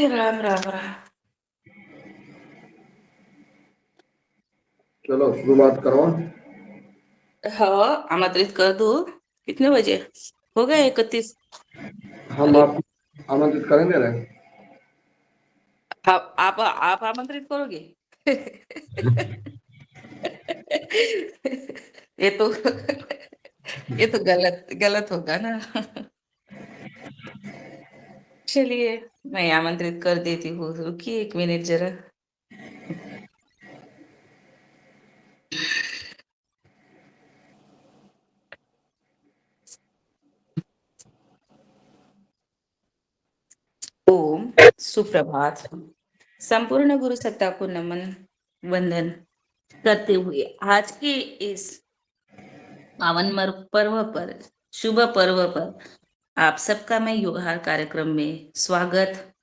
राम राम राम। चलो शुरुआत करो। हाँ, आमंत्रित कर दो। कितने बजे हो गए? 31? हम अरे, आप आमंत्रित करेंगे रहे। आप आमंत्रित करोगे? ये तो ये तो गलत गलत होगा ना। चलिए, मैं आमंत्रित कर देती हूँ। रुकिए 1 मिनट जरा। ओम, सुप्रभात। संपूर्ण गुरु सत्ता को नमन, वंदन करते हुए आज के इस पावन पर्व पर, शुभ पर्व पर आप सबका मैं योगहार कार्यक्रम में स्वागत,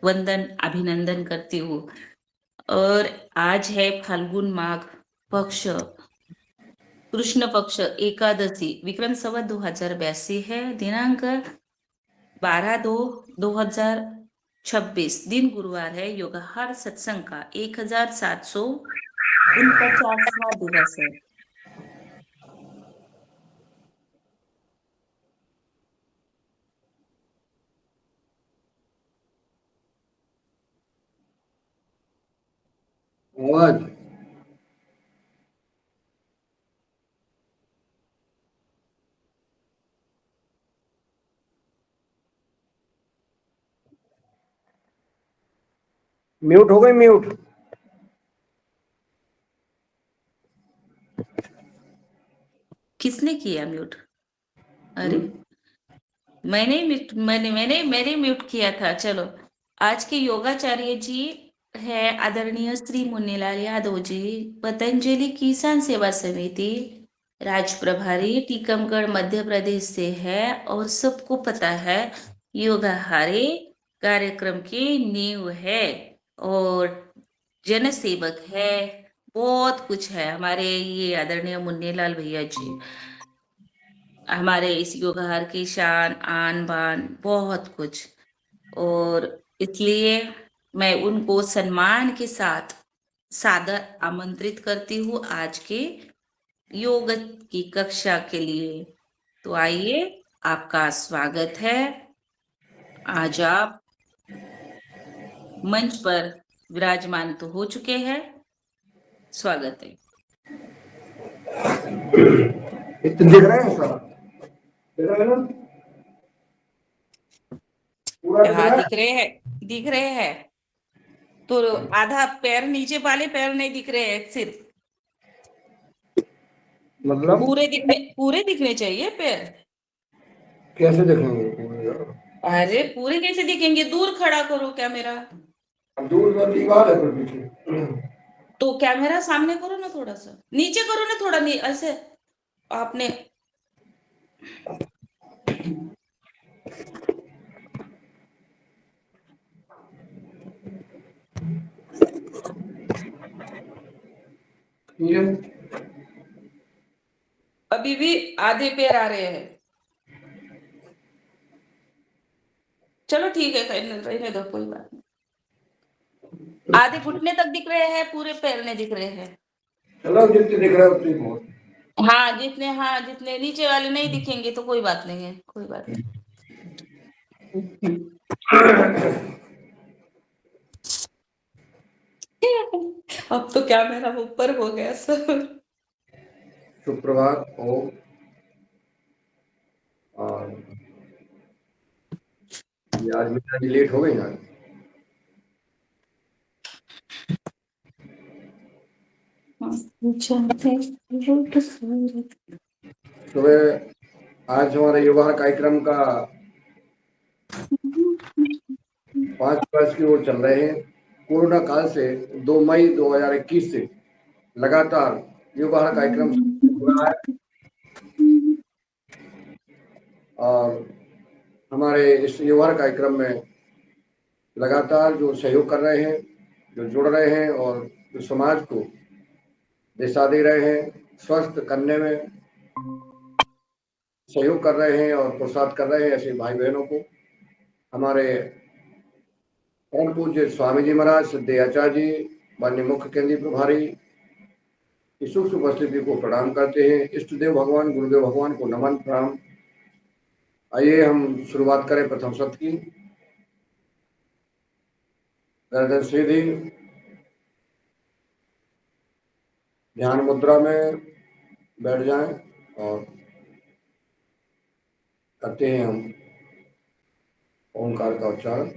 वंदन, अभिनंदन करती हूँ। और आज है फाल्गुन माघ पक्ष, कृष्ण पक्ष एकादशी, विक्रम संवत 2082 है। दिनांक 12/2/2026, दिन गुरुवार है। योगहार सत्संग का 1749वां दिवस है। आवाज म्यूट हो गई, म्यूट। किसने किया म्यूट? अरे, मैंने म्यूट किया था। चलो, आज के योगाचार्य जी है आदरणीय श्री मुन्नीलाल यादव जी, पतंजलि किसान सेवा समिति राज प्रभारी, टीकमगढ़ मध्य प्रदेश से है। और सबको पता है, योगाहारी कार्यक्रम की नींव है और जन सेवक है। बहुत कुछ है हमारे ये आदरणीय मुन्नीलाल भैया जी। हमारे इस योगहार की शान आन बान बहुत कुछ। और इसलिए मैं उनको सम्मान के साथ सादर आमंत्रित करती हूँ आज के योग की कक्षा के लिए। तो आइए, आपका स्वागत है। आज आप मंच पर विराजमान तो हो चुके हैं। स्वागत है। इतने दिख रहे हैं सारा? दिख रहा है ना? पूरा दिख हाँ, रहा है? दिख रहे हैं, दिख रहे हैं। तो आधा पैर, नीचे वाले पैर नहीं दिख रहे हैं सिर्फ। मतलब पूरे दिखने चाहिए पैर। कैसे देखेंगे? अरे, पूरे कैसे दिखेंगे? दूर खड़ा करो कैमरा। दूर तो दीवार है फिर पीछे। तो कैमरा सामने करो ना, थोड़ा सा नीचे करो ना, थोड़ा ऐसे आपने। ये अभी भी आधे पैर आ रहे हैं। चलो ठीक है, रहने दो, कोई बात नहीं। आधे घुटने तक दिख रहे हैं, पूरे पैर नहीं दिख रहे हैं। चलो, जितने दिख रहा है उतनी बहुत। हाँ, जितने नीचे वाले नहीं दिखेंगे तो कोई बात नहीं है, कोई बात नहीं। अब तो क्या मेरा ऊपर हो गया सब। सुप्रभात हो। और ये आज मेरी लेट हो गई ना। सुबह आज हमारे युवा कार्यक्रम का 5 वर्ष की ओर चल रहे हैं। कोरोना काल से 2 मई 2021 से लगातार युवा कार्यक्रम हो रहा है। और हमारे इस युवा कार्यक्रम में लगातार जो सहयोग कर रहे हैं, जो जुड़ रहे हैं और जो समाज को दिशा दे रहे हैं, स्वस्थ करने में सहयोग कर रहे हैं और प्रोत्साहित कर रहे हैं, ऐसे भाई बहनों को, हमारे परम पूज्य स्वामी जी महाराज, सिद्धे आचार्य जी, माननीय मुख्य केंद्रीय प्रभारी की सूक्ष्म उपस्थिति को प्रणाम करते हैं। इष्ट देव भगवान, गुरुदेव भगवान को नमन प्रणाम। आइए हम शुरुआत करें प्रथम सत्र की। गर्दन सीधी, ध्यान मुद्रा में बैठ जाएं और करते हैं हम ओंकार का उच्चारण।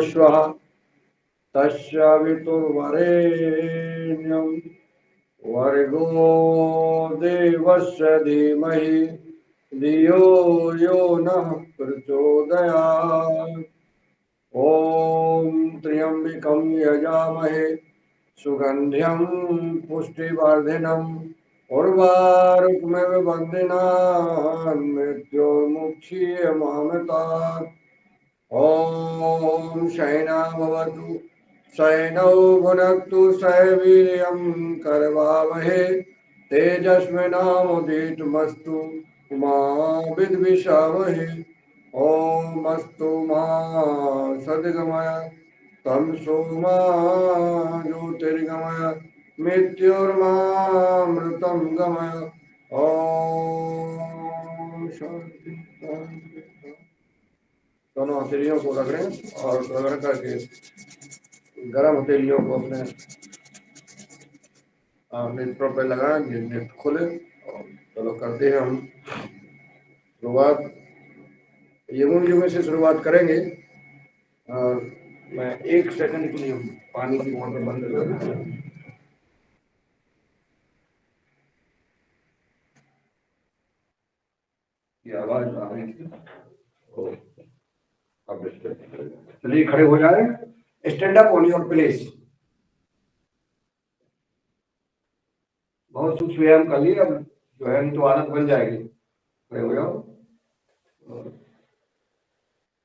स्वः तस्वितुर्वरेण्यं वर्गो देवस्य धीमहि धियो यो नः प्रचोदयात्। ॐ त्र्यंबकं यजामहे सुगंध्यं पुष्टिवर्धनम् उर्वारुकमिव बन्दिनान् मृत्योर्मुक्षीयमामृतात्। ॐ शयना भवतु शयनौ भुनक्तु सवीर्यं करवावहे तेजस्विनामुदीतमस्तु मा विद्विषावहे। ॐ अस्तु मा सद्गमय तमसो मा ज्योतिर्गमय मृत्योर्मामृतं गमय। ॐ शांति शांति। दोनों हथेलियों को रगड़ें और रगड़ करके गर्म हथेलियों को अपने नेत्रों पे लगाएं, नेत्र खोले और चलो करते हैं हम शुरुआत। यमुन युग से शुरुआत करेंगे और मैं 1 सेकंड के लिए पानी की मोटर बंद कर दूं। ये आवाज आ रही थी। अब चलिए खड़े हो जाए, stand up on your place. बहुत सूक्ष्म व्यायाम कर लिए, अब जो है तो आदत बन जाएगी। खड़े हो जाओ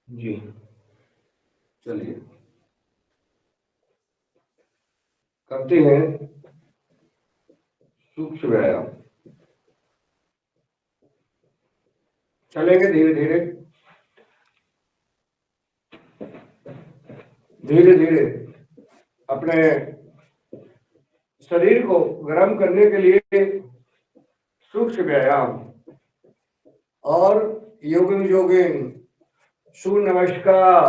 जी। चलिए करते हैं सूक्ष्म व्यायाम। चलेंगे धीरे धीरे धीरे धीरे अपने शरीर को गर्म करने के लिए सूक्ष्म व्यायाम और योगिंग सूर्य नमस्कार,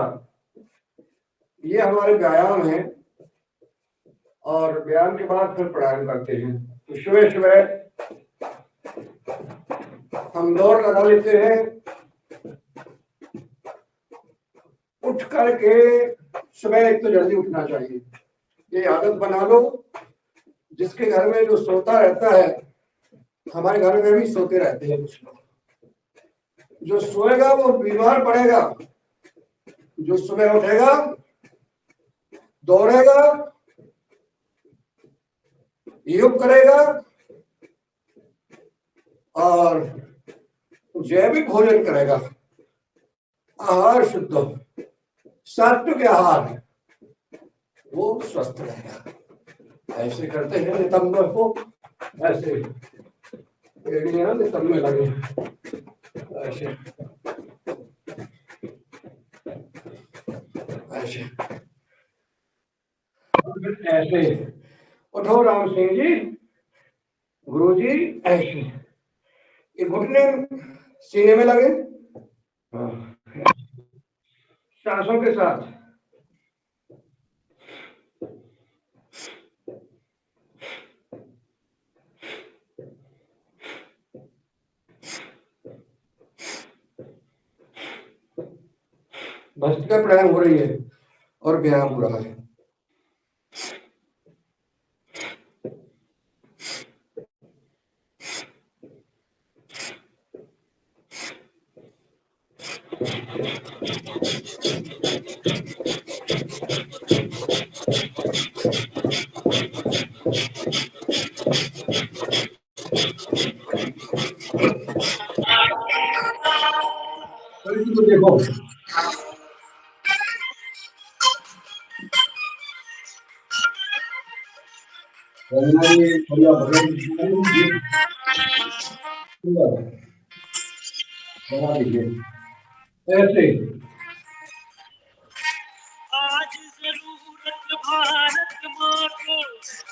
ये हमारे व्यायाम हैं। और व्यायाम के बाद फिर प्राणायाम करते हैं। तो सुबह सुबह हम दौड़ लगा लेते हैं। उठ करके सुबह एक तो जल्दी उठना चाहिए, ये आदत बना लो। जिसके घर में जो सोता रहता है, हमारे घर में भी सोते रहते हैं कुछ लोग, जो सोएगा वो बीमार पड़ेगा, जो सुबह उठेगा दौड़ेगा योग करेगा और जैविक भोजन करेगा, आहार शुद्ध सात्विक आहार है, वो स्वस्थ रहेगा। ऐसे करते हैं नितंब को, ऐसे एड़ियां नितंब में लगे, ऐसे ऐसे ऐसे। उठो राम सिंह जी, गुरु जी, ऐसे। ये घुटने सीने में लगे, सांसों के साथ भस्त्रिका प्राणायाम हो रही है और व्यायाम हो रहा है। तो देखो रंजना जी बढ़िया भगवान बना दीजिए ऐसे। आज जरूरत भारत माँ को,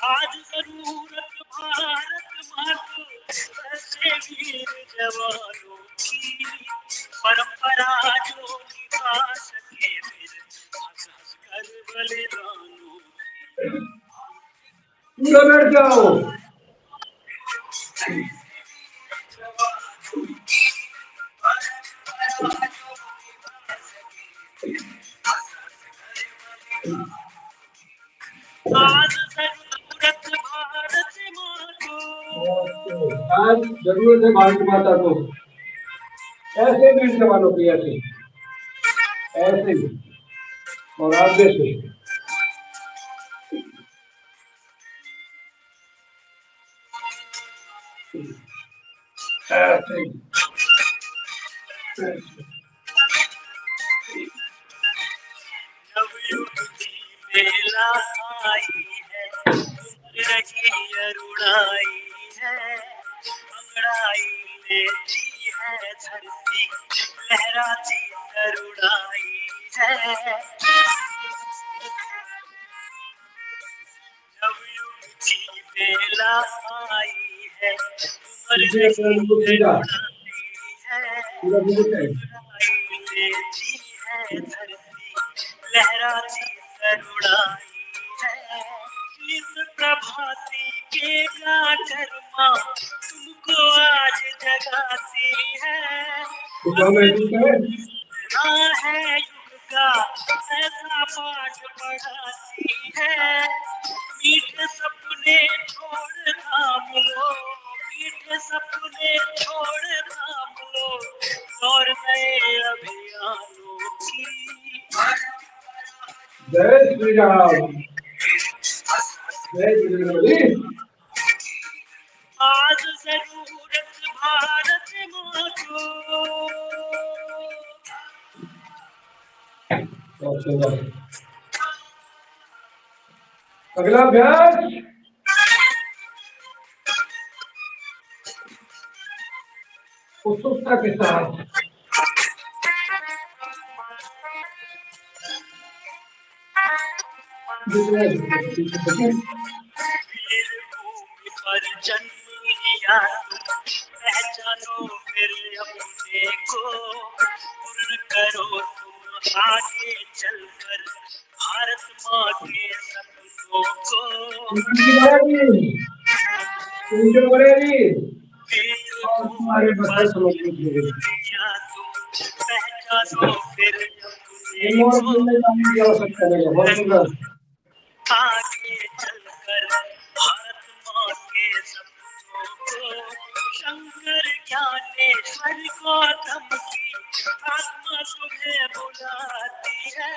आज जरूरत भारत माँ को, ऐसे वीर जवानों की परंपरा जो निभा सके फिर हंस हंस कर बलिदानों की। पूरा बैठ जाओ। आज जरूरत भारत माँ को, आज जरूरत है भारत माता को, ऐसे वीर जवानों की, ऐसे ऐसे और आगे से ऐसे नवयुग की बेला आई है, रही अरुणाई है, अंगड़ाई लेती है धरती, लहराती अरुणाई है। नवयुग की बेला आई है, उमर रही अरुणाई है, पूरा अंगड़ाई लेती है धरती, लहराती अरुणाई है। इस प्रभाती के गाजरमा तुमको आज जगाती है, है युग का ऐसा पाठ पढ़ाती है। मीठे सपने छोड़ थाम लो, मीठे सपने छोड़ थाम लो, और नए अभियानों की। जय श्री राम, जय श्री राम। आज जरूरत भारत माँ को। अगला अभ्यास उत्सुकता के साथ वीर भूमि पर जन्म लिया तुम, पहचानो फिर अपने को, पूर्ण करो तुम आगे चलकर भारत माँ के सपनों को। वीर तुम्हारे भूमि पर बच्चे समझ जन्म लीजिए, लिया तुम, पहचानो फिर अपने को, की आवश्यकता नहीं है। बहुत सुंदर। आगे चलकर भारत माँ के सपनों को। शंकर ज्ञानेश्वर गौतम की आत्मा तुम्हें बुलाती है,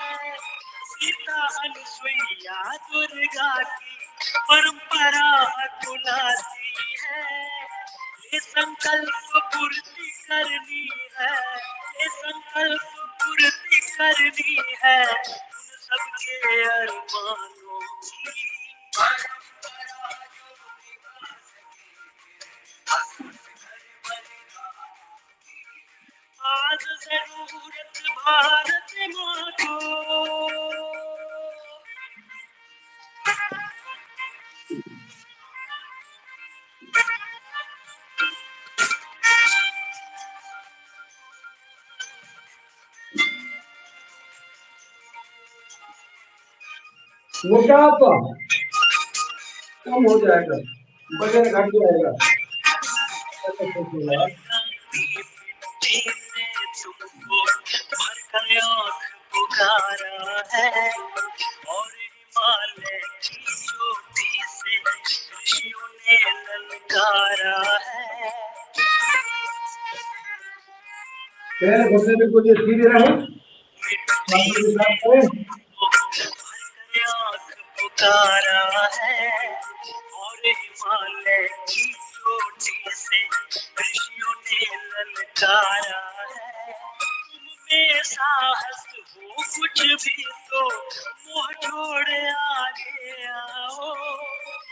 सीता अनुसुईया दुर्गा की परंपरा बुलाती है। ये संकल्प पूर्ति करनी है, ये संकल्प पूर्ति करनी है उन सबके अरमानों की। आज जरूरत भारत माँ को। मोटापा कम हो जाएगा, वजन घट जाएगा। ऐसा सोचो यार। मिट्टी ने तुमको भरकर आँख पुकारा है और हिमालय की चोटी से ऋषियों ने ललकारा है। पैर घुटने बिल्कुल ये सीधे रहे, मिट्टी सांसों के ने साथ करें। तुमको भरकर आँख पुकारा है और हिमालय की चोटी से ऋषियों ने ललकारा है। तुम में साहस हो कुछ भी तो मुंह छोड़ आगे आओ,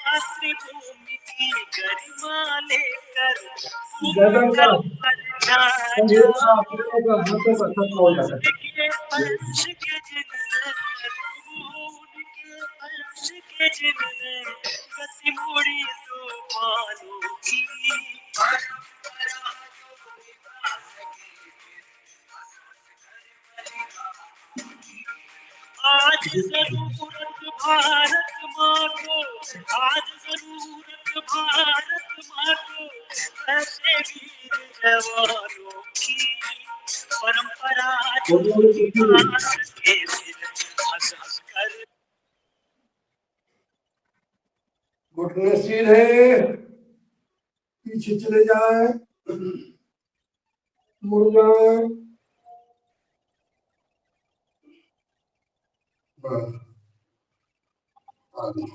मातृभूमि की गरिमा लेकर गर्दन का, कर पर छा कंधे का, जाओ। पैरों का, हाथों का सब हो जाता है। उनके फर्श के जिनने तुम हो, उनके फर्श के जिनने गति मोड़ी तूफानों की। आज जरूरत भारत माँ को, आज जरूरत भारत माँ को, ऐसे वीर जवानों की। परंपरा जो निभा सके फिर हंस हंस कर। घुटने सीधे, पीछे चले जाए, मुड़ जाए, बस आगे।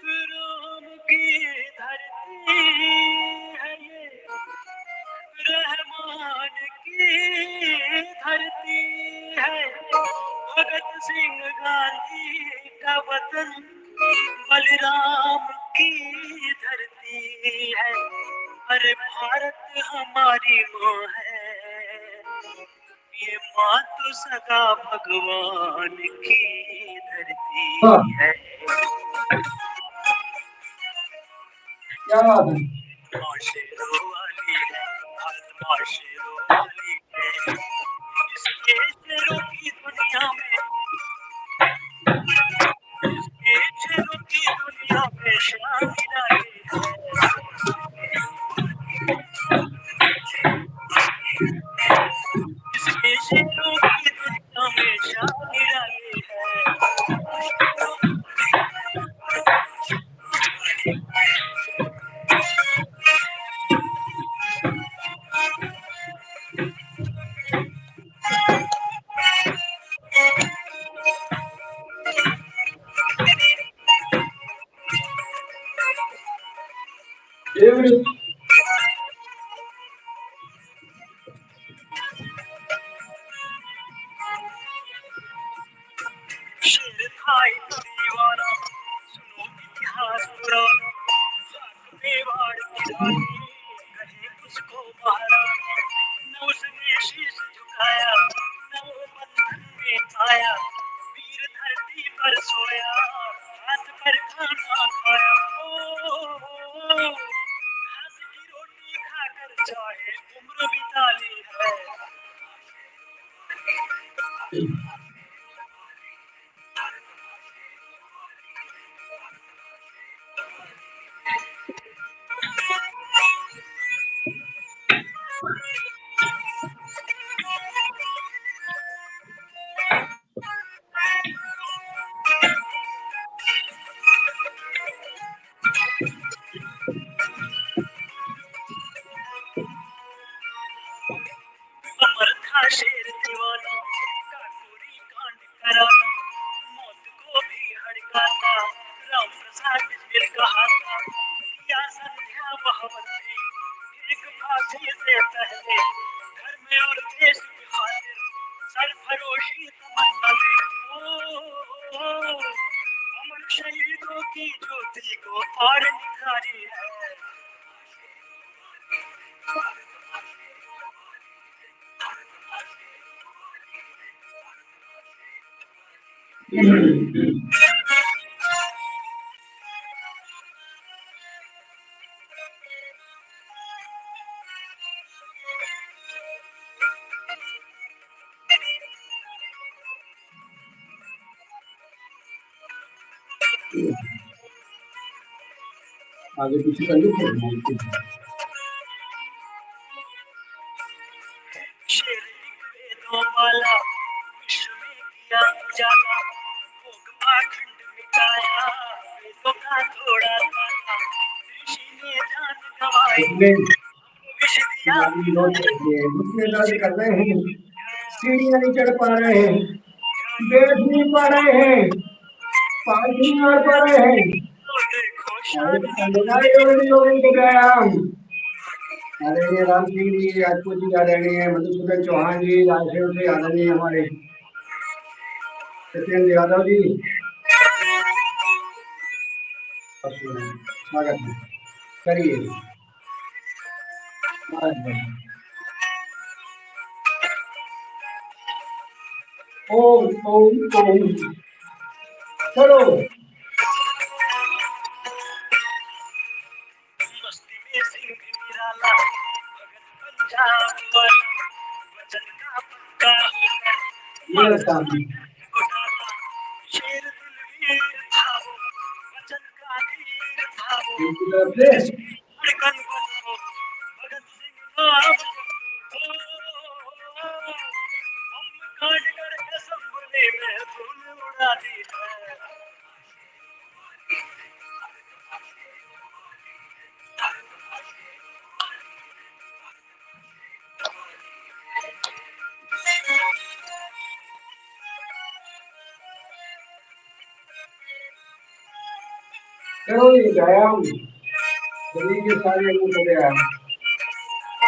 राम की धरती है ये, रहमान की धरती है। भगत सिंह गांधी का वतन बलराम की धरती है। अरे भारत हमारी माँ है, ये माँ तो सदा भगवान की धरती हाँ, है। क्या बात है। माँ शेरों वाली है, भारत माँ शेरों वाली है। इसके शेरों की दुनिया में, इसके शेरों की दुनिया में शान निराली है। इसके शेरों की दुनिया में शान निराली है। एवरेज शेर था एक दीवाना, सुनो इतिहास पुराना। खाक मेवाड़ की रानी, कहे उसको महारानी। न उसने शीश झुकाया, न वो बंधन में आया। वीर धरती पर सोया, हाथ पर खाना खाया। ओ घास की रोटी खाकर चाहे उम्र बिता ली है। अमर था शेर दीवाना, काकोरी कांड कराना। मौत को भी हड़काता, राम प्रसाद बिस्मिल कहाता। किया संध्या वह बंदी, एक फांसी से पहले। धर्म और देश की खातिर सरफरोशी तमन्ना में। ओ अमर शहीदों की ज्योति को और निखारी है। आगे पीछे कर लीजिए। शेर एक वेदों वाला विश्व में किया उजाला, भोग पाखंड मिटाया, वेदों का थोड़ा ताला, ऋषि ने जान गंवाई, विष दिया घुटने दर्द कर रहे हैं, सीढ़ियां नहीं चढ़ पा रहे हैं, बैठ नहीं पा रहे हैं, पाँच नहीं मार पा रहे हैं। तो देखो व्यायाम आदरणीय राम सिंह जी, राजपूत जी, आदरणीय मधुसूदन चौहान जी, रायसेन से आदरणीय हमारे सत्येंद्र यादव जी, स्वागत है, करिए। ओम ओम ओम, चलो। मस्ती में सिंह निराला, भगत पंजाब वाला, वचन का पक्का होकर ये काम घोटाला, शेर दिलवीर था वो, वचन का धीर था वो, इनकी तरफ से धड़कन बन वो, भगत सिंह नाम जपो। हम काट कर असम्बली में धूल उड़ाती है। चलो ये व्यायाम शरीर के सारे अंगों को व्यायाम,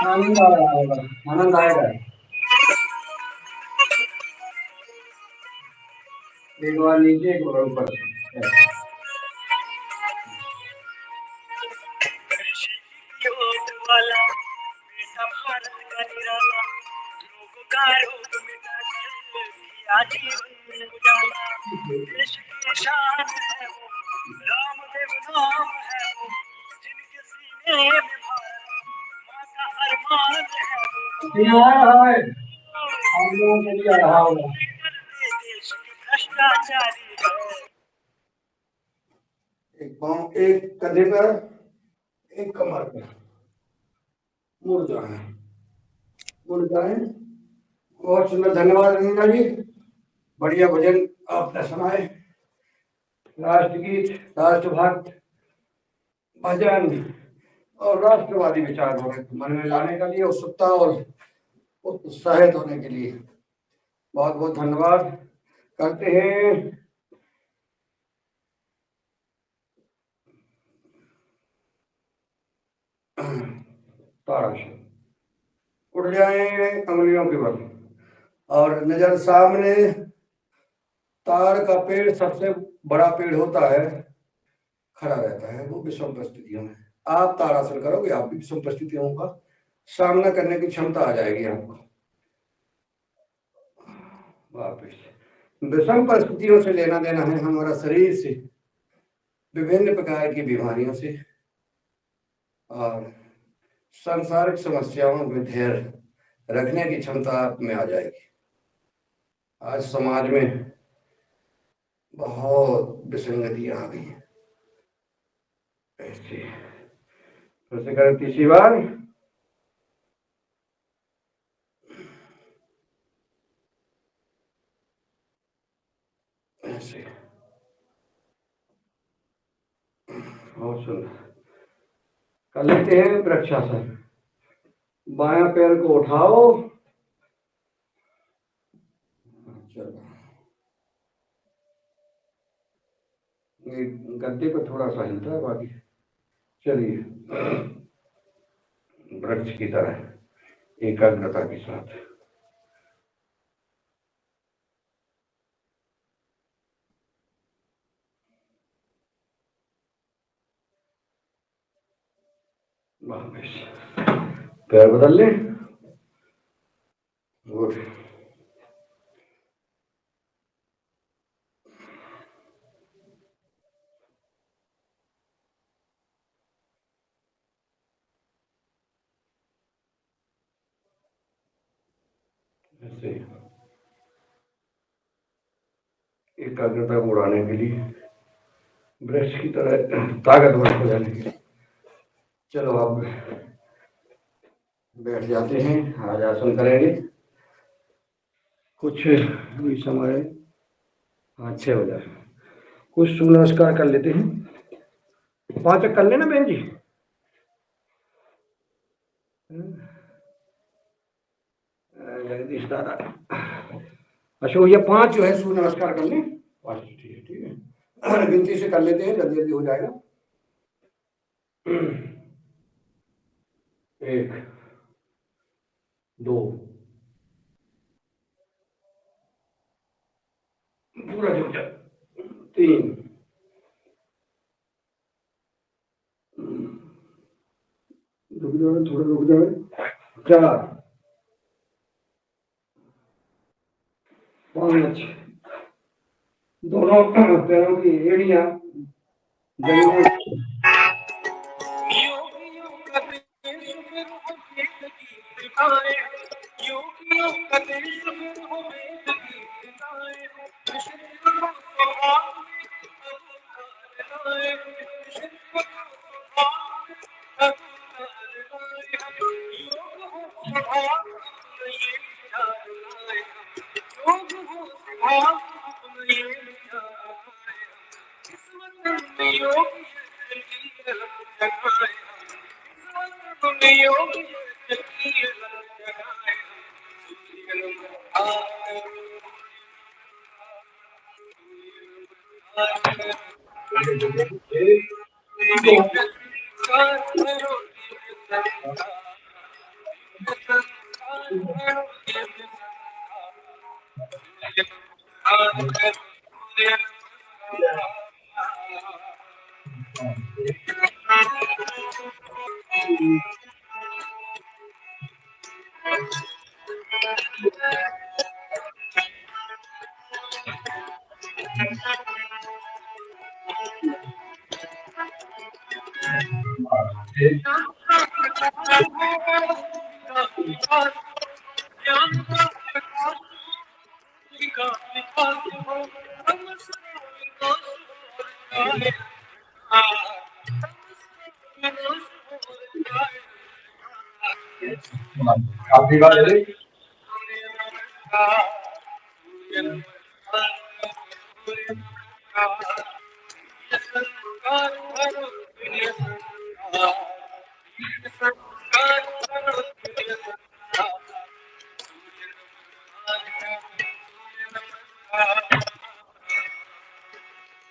आनंद आ रहा होगा, आनंद आएगा। एक बार नीचे, एक बार ऊपर। योग वाला बेटा भारत का निराला, लोगों का रोग मिटाकर किया जीवन उजाला, देश की शान है वो, रामदेव नाम है वो, जिनके सीने में भारत माँ का अरमान है वो, आप लोगों के लिए आ रहा होगा। देश की भ्रष्टाचारी है। एक पाँव एक कंधे पर, एक कमर पर, मुड़ जाए, मुड़ जाए। बहुत सुंदर, धन्यवाद रंजना जी, बढ़िया भजन आपने सुनाए, राष्ट्रगीत, राष्ट्रभक्त भजन और राष्ट्रवादी विचार मन में लाने के लिए, उत्सुकता और उत्साहित होने के लिए बहुत बहुत धन्यवाद करते हैं। तारासन, उठ जाए अंगुलियों के बल और नजर सामने। तार का पेड़ सबसे बड़ा पेड़ होता है, खड़ा रहता है वो विषम परिस्थितियों में। आप तारासन करोगे, आप भी विषम परिस्थितियों का सामना करने की क्षमता आ जाएगी आपको। वापिस विषम परिस्थितियों से लेना देना है हमारा शरीर से, विभिन्न प्रकार की बीमारियों से और सांसारिक समस्याओं में धैर्य रखने की क्षमता आप में आ जाएगी। आज समाज में बहुत विसंगतियां आ गई हैं। ऐसे फिर से करें तीसरी बार। ऐसे बहुत सुंदर कर लेते हैं वृक्षासन। बायां पैर को उठाओ, चलो ये गद्दे पर थोड़ा सा हिलता है, बाकी चलिए वृक्ष की तरह एकाग्रता के साथ। पैर बदल ले, गुड। से एकाग्रता को बढ़ाने के लिए, वृक्ष की तरह ताकतवर हो जाने के लिए। चलो अब बैठ जाते हैं, आज आसन करेंगे कुछ भी समय। हाँ 6 बजे कुछ सूर्य नमस्कार कर लेते हैं, 5 कर लेना बहन जी। जगदीश दादा अशोक, ये 5 जो है सूर्य नमस्कार कर लें, 5 ठीक है गिनती से कर लेते हैं, जल्दी जल्दी हो जाएगा। 1 2 पूरा झुक जा, 3 रुक जाओ, थोड़ा रुक जाओ, 4 5 दोनों पैरों की एड़ियां जमीन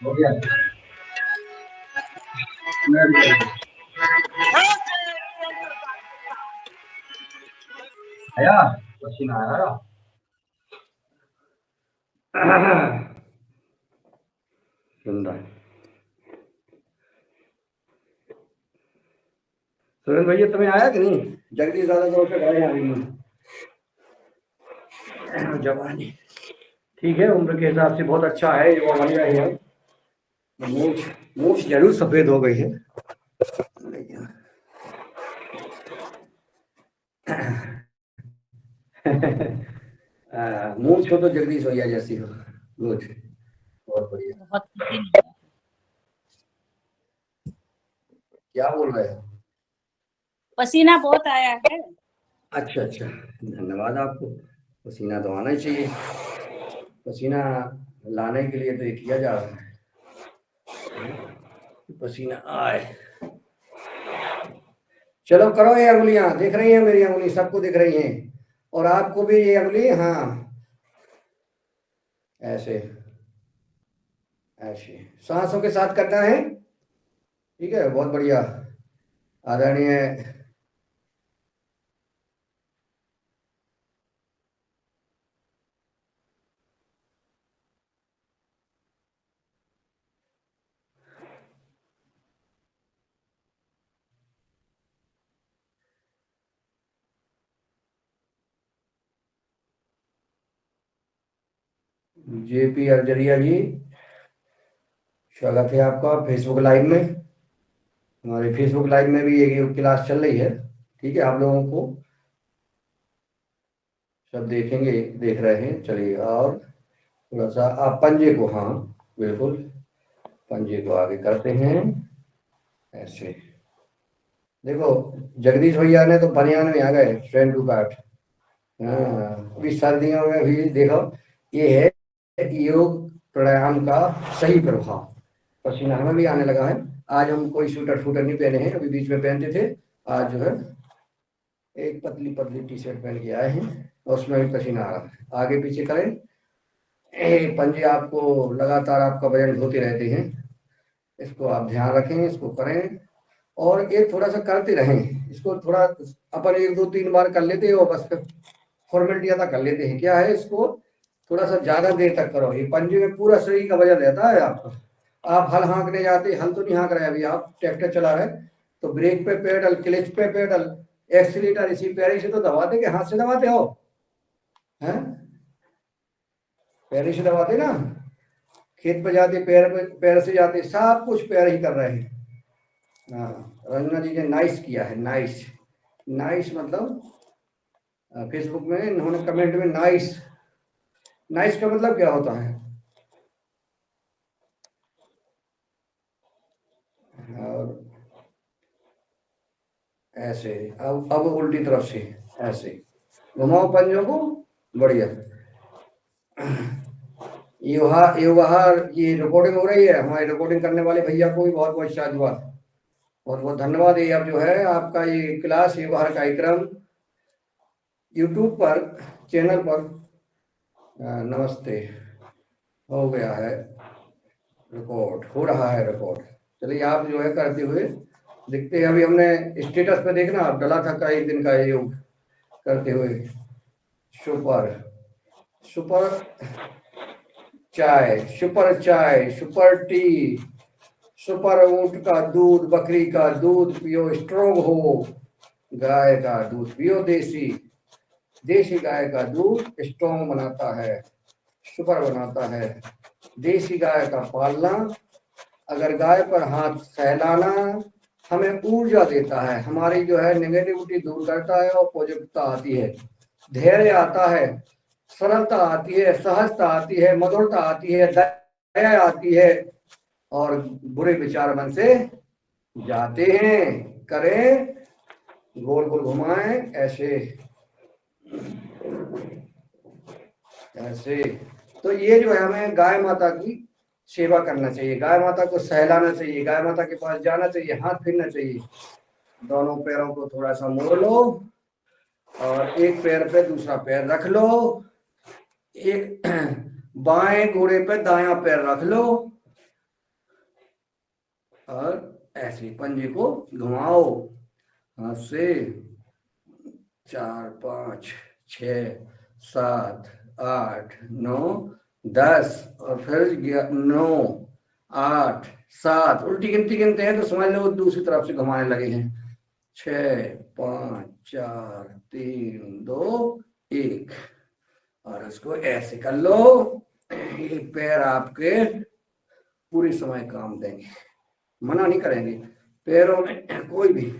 हो गया। आया पसीना आया। सुंदर सुरेंद्र भैया तुम्हें आया कि नहीं? जगदीश दादा को गए आ रही जवानी ठीक है, उम्र के हिसाब से बहुत अच्छा है, ये बढ़िया है। मूछ जरूर सफेद हो गई है। मूछ हो तो जगदीश भैया जैसी हो मूछ, बहुत बढ़िया। बहुत क्या बोल रहे हैं? पसीना बहुत आया है। अच्छा अच्छा, धन्यवाद आपको। पसीना तो आना ही चाहिए, पसीना लाने के लिए तो ये किया जा रहा है, पसीना आए। चलो करो, ये अंगुलियां दिख रही हैं, मेरी अंगुली सबको दिख रही हैं, और आपको भी ये अंगुली, हाँ ऐसे ऐसे सांसों के साथ करना है, ठीक है, बहुत बढ़िया। आदरणीय जेपी अर्जरिया जी, स्वागत है आपका फेसबुक लाइव में। हमारे फेसबुक लाइव में भी एक योग क्लास चल रही है, ठीक है, आप लोगों को सब देखेंगे, देख रहे हैं। चलिए, और थोड़ा सा आप पंजे को, हाँ बिल्कुल, पंजे को आगे करते हैं ऐसे। देखो, जगदीश भैया ने तो बनियान में आ गए, ट्रेन टू कार्ट। हाँ, अभी सर्दियों में भी देखो, ये है योग प्राणायाम का सही प्रभाव। पसीना हमें भी आने लगा है। आज हम कोई स्वेटर फूटर नहीं पहने हैं, अभी बीच में पहनते थे। आज जो है एक पतली पतली टी शर्ट पहन के आए हैं और उसमें भी पसीना आ रहा है। आगे पीछे करें, पंजे आपको लगातार आपका वजन ढोते रहते हैं, इसको आप ध्यान रखें, इसको करें और ये थोड़ा सा करते रहें। इसको थोड़ा अपन 1-2-3 बार कर लेते हो, बस फॉर्मेलिटी ज्यादा कर लेते हैं। क्या है, इसको थोड़ा सा ज्यादा देर तक करो। ये पंजे में पूरा शरीर का वजन रहता है आपका। आप हल हाँकने जाते, हल तो नहीं हाँक रहे, अभी आप ट्रैक्टर चला रहे तो ब्रेक पे पेडल, क्लच पे पेडल, एक्सीलेटर इसी पैर से तो दबाते कि हाथ से दबाते हो, हैं? पैर से दबाते ना, खेत पे जाते पैर से जाते, सब कुछ पैर ही कर रहे हैं। हाँ, रंजना जी ने नाइस किया है, नाइस। नाइस मतलब फेसबुक में इन्होंने कमेंट में नाइस, नाइस का मतलब क्या होता है? और ऐसे, अब उल्टी तरफ से ऐसे घुमाओ पंजों को, बढ़िया। ये रिकॉर्डिंग हो रही है, हमारी रिकॉर्डिंग करने वाले भैया को भी बहुत बहुत साधुवाद, बहुत बहुत धन्यवाद। ये अब जो है आपका ये क्लास व्यवहार कार्यक्रम यूट्यूब पर चैनल पर नमस्ते हो गया है, रिकॉर्ड हो रहा है रिकॉर्ड। चलिए, आप जो है करते हुए दिखते हैं। अभी हमने स्टेटस पे देखना आप डला था का एक दिन का योग करते हुए। सुपर सुपर चाय, सुपर चाय, सुपर टी, सुपर ऊंट का दूध, बकरी का दूध पियो, स्ट्रोंग हो। गाय का दूध पियो, देसी देसी गाय का दूध स्ट्रोंग बनाता है, सुपर बनाता है। देसी गाय का पालना, अगर गाय पर हाथ सहलाना हमें ऊर्जा देता है, हमारी जो है नेगेटिविटी दूर करता है और पॉजिटिवता आती है, धैर्य आता है, सरलता आती है, सहजता आती है, मधुरता आती है, दया आती है और बुरे विचार मन से जाते हैं। करें, गोल गोल घुमाएं ऐसे ऐसे। तो ये जो है हमें गाय माता की सेवा करना चाहिए, गाय माता को सहलाना चाहिए, गाय माता के पास जाना चाहिए, हाथ फिरना चाहिए। दोनों पैरों को थोड़ा सा मोड़ लो और एक पैर पे दूसरा पैर रख लो, एक बाएं घोड़े पे दायां पैर रख लो और ऐसे पंजे को घुमाओ हाथ से। 4 5 6 7 8 9 10 और फिर 9 8 7, उल्टी गिनती गिनते हैं तो समझ लो दूसरी तरफ से घुमाने लगे हैं। 6 5 4 3 2 1 और इसको ऐसे कर लो। ये पैर आपके पूरे समय काम देंगे, मना नहीं करेंगे। पैरों में कोई भी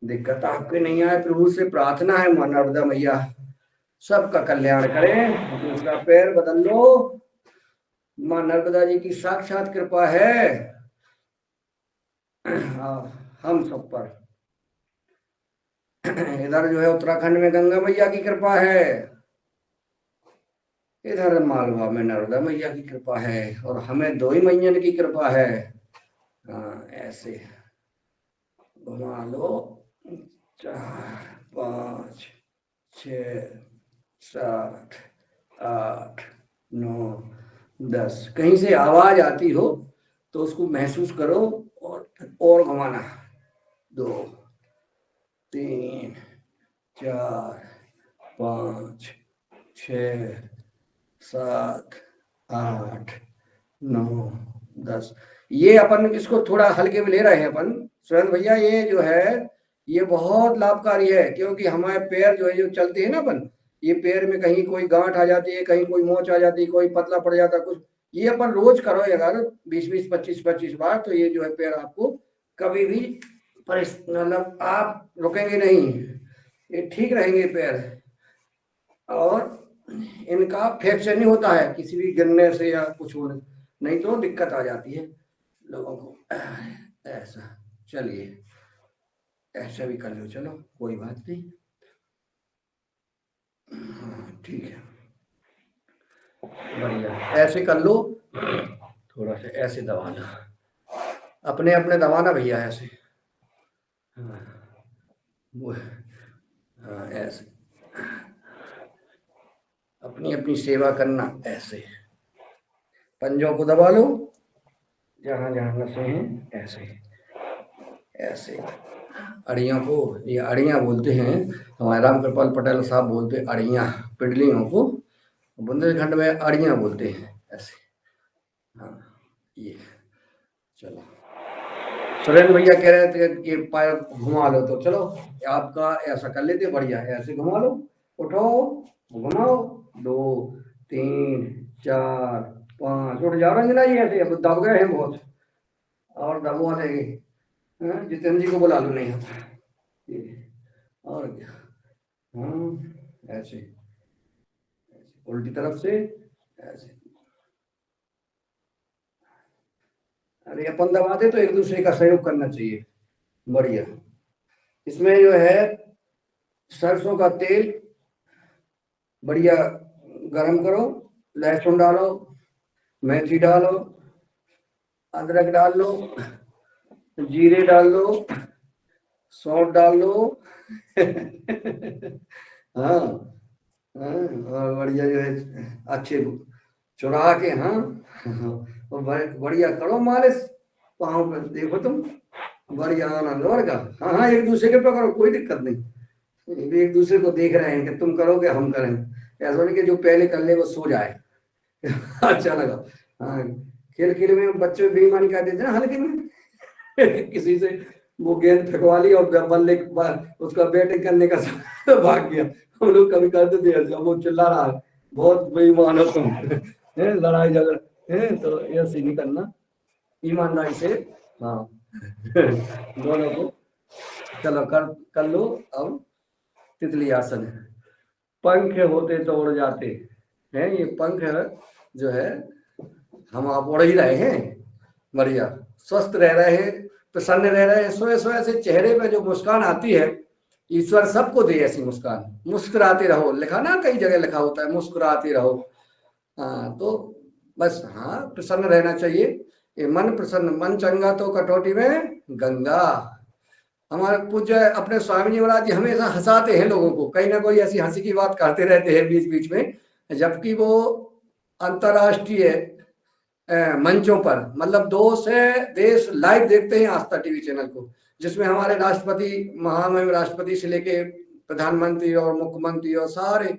दिक्कत आपके नहीं आए, प्रभु से प्रार्थना है मां नर्मदा मैया सबका कल्याण करें। दूसरा पैर बदल लो, मां नर्मदा जी की साक्षात कृपा है हम सब पर। इधर जो है उत्तराखंड में गंगा मैया की कृपा है, इधर मालवा में नर्मदा मैया की कृपा है और हमें दो ही मैयन की कृपा है। ऐसे घुमा लो। 4 5 6 7 8 9 10। कहीं से आवाज आती हो तो उसको महसूस करो और घुमाना। 2 3 4 5 6 7 8 9 10। ये अपन इसको थोड़ा हल्के में ले रहे हैं अपन सुरेंद्र भैया। ये जो है ये बहुत लाभकारी है, क्योंकि हमारे पैर जो है जो चलते हैं ना अपन, ये पैर में कहीं कोई गांठ आ जाती है, कहीं कोई मोच आ जाती है, कोई पतला पड़ जाता है कुछ, ये अपन रोज करो अगर 20-20 25-25 बार, तो ये जो है पैर आपको कभी भी मतलब आप रुकेंगे नहीं, ये ठीक रहेंगे पैर। और इनका फ्रैक्चर नहीं होता है किसी भी गिरने से या कुछ होने, नहीं तो दिक्कत आ जाती है लोगों को। ऐसा, चलिए ऐसा भी कर लो, चलो कोई बात नहीं। ठीक है, बढ़िया, ऐसे कर लो, थोड़ा सा ऐसे दबाना, अपने अपने दबाना भैया, ऐसे। हाँ, वो, हाँ ऐसे, अपनी अपनी सेवा करना, ऐसे पंजों को दबा लो जहां जहां नसें हैं, ऐसे ऐसे। अड़ियों को, ये अड़ियाँ बोलते हैं, हमारे राम कृपाल पटेल साहब बोलते हैं अड़ियाँ, पिंडलियों को बुंदेलखंड में अड़ियाँ बोलते हैं, ऐसे। हाँ, ये चलो, सुरेंद्र भैया कह रहे थे कि पैर घुमा लो, तो चलो आपका ऐसा कर लेते, बढ़िया है, ऐसे घुमा लो, उठो, घुमाओ, 2 3 4 5, उठ जाओ रंजना जी, ऐसे अब दब गए हैं बहुत, और दबवा देंगे। जितेंद्र जी को बुला लो, नहीं होता और क्या। हाँ, ऐसे उल्टी तरफ से, ऐसे। अरे अपन दबाते तो एक दूसरे का सहयोग करना चाहिए, बढ़िया। इसमें जो है सरसों का तेल बढ़िया गरम करो, लहसुन डालो, मेथी डालो, अदरक डाल लो, जीरे डाल लो, सौंफ डाल लो। हाँ, और बढ़िया जो है अच्छे चुरा के, हाँ, और बढ़िया करो मालिश पाँव पे, देखो तुम बढ़िया आनंद और का। हाँ हाँ, एक दूसरे के पकड़ो, कोई दिक्कत नहीं, एक दूसरे को देख रहे हैं कि तुम करोगे हम करें, ऐसा नहीं कि जो पहले कर ले वो सो जाए। अच्छा लगा। हाँ, खेल खेल में बच्चे बेईमानी कर देते हैं हल्के में। किसी से वो गेंद फेंकवा ली और बल्ले उसका बैटिंग करने का भाग गया। हम लोग कभी करते थे ऐसे, वो चिल्ला रहा है बहुत बेईमान हो तुम, लड़ाई झगड़ा है, तो ऐसे नहीं करना, ईमानदारी से। हाँ, दोनों को, चलो कर लो। अब तितली आसन है, पंख होते तो उड़ जाते हैं, ये पंख जो है हम आप उड़ ही रहे हैं, बढ़िया स्वस्थ रह रहे हैं, प्रसन्न रह रहे हैं, सोए सोए से चेहरे पे जो मुस्कान आती है, ईश्वर सबको दे ऐसी मुस्कान। मुस्कुराते रहो, लिखा ना, कई जगह लिखा होता है मुस्कुराते रहो। हाँ, तो बस, हाँ, प्रसन्न रहना चाहिए। ये मन प्रसन्न, मन चंगा तो कटौती में गंगा। हमारे पूज्य अपने स्वामी जी महाराज जी हमेशा हंसाते हैं लोगों को, कहीं ना कोई ऐसी हंसी की बात करते रहते हैं बीच बीच में, जबकि वो अंतर्राष्ट्रीय मंचों पर, मतलब 2 से देश लाइव देखते हैं आस्था टीवी चैनल को, जिसमें हमारे राष्ट्रपति, महामहिम राष्ट्रपति से लेके प्रधानमंत्री और मुख्यमंत्री और सारे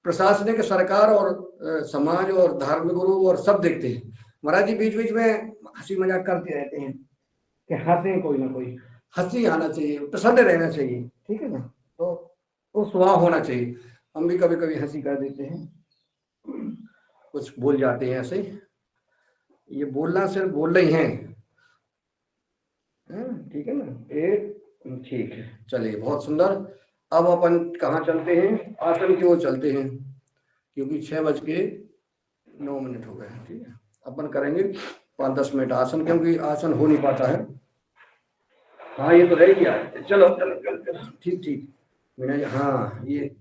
प्रशासनिक सरकार और समाज और धर्म गुरु और सब देखते हैं। महाराज जी बीच बीच में हंसी मजाक करते रहते हैं कि हंसे, कोई ना कोई हंसी आना चाहिए, प्रसन्न रहना चाहिए, ठीक है ना, तो स्वभाव होना चाहिए। हम भी कभी कभी हंसी कर देते हैं, कुछ बोल जाते हैं ऐसे, ये बोलना सिर्फ बोल रही हैं, ठीक है ना, एक ठीक है, चलिए बहुत सुंदर। अब अपन कहाँ चलते हैं, आसन की ओर चलते हैं, क्योंकि 6:09 हो गए हैं, ठीक है। अपन करेंगे 5-10 मिनट आसन, क्योंकि आसन हो नहीं पाता है। हाँ, ये तो रह गया, चलो चलो चलो, ठीक ठीक मीना, हाँ, ये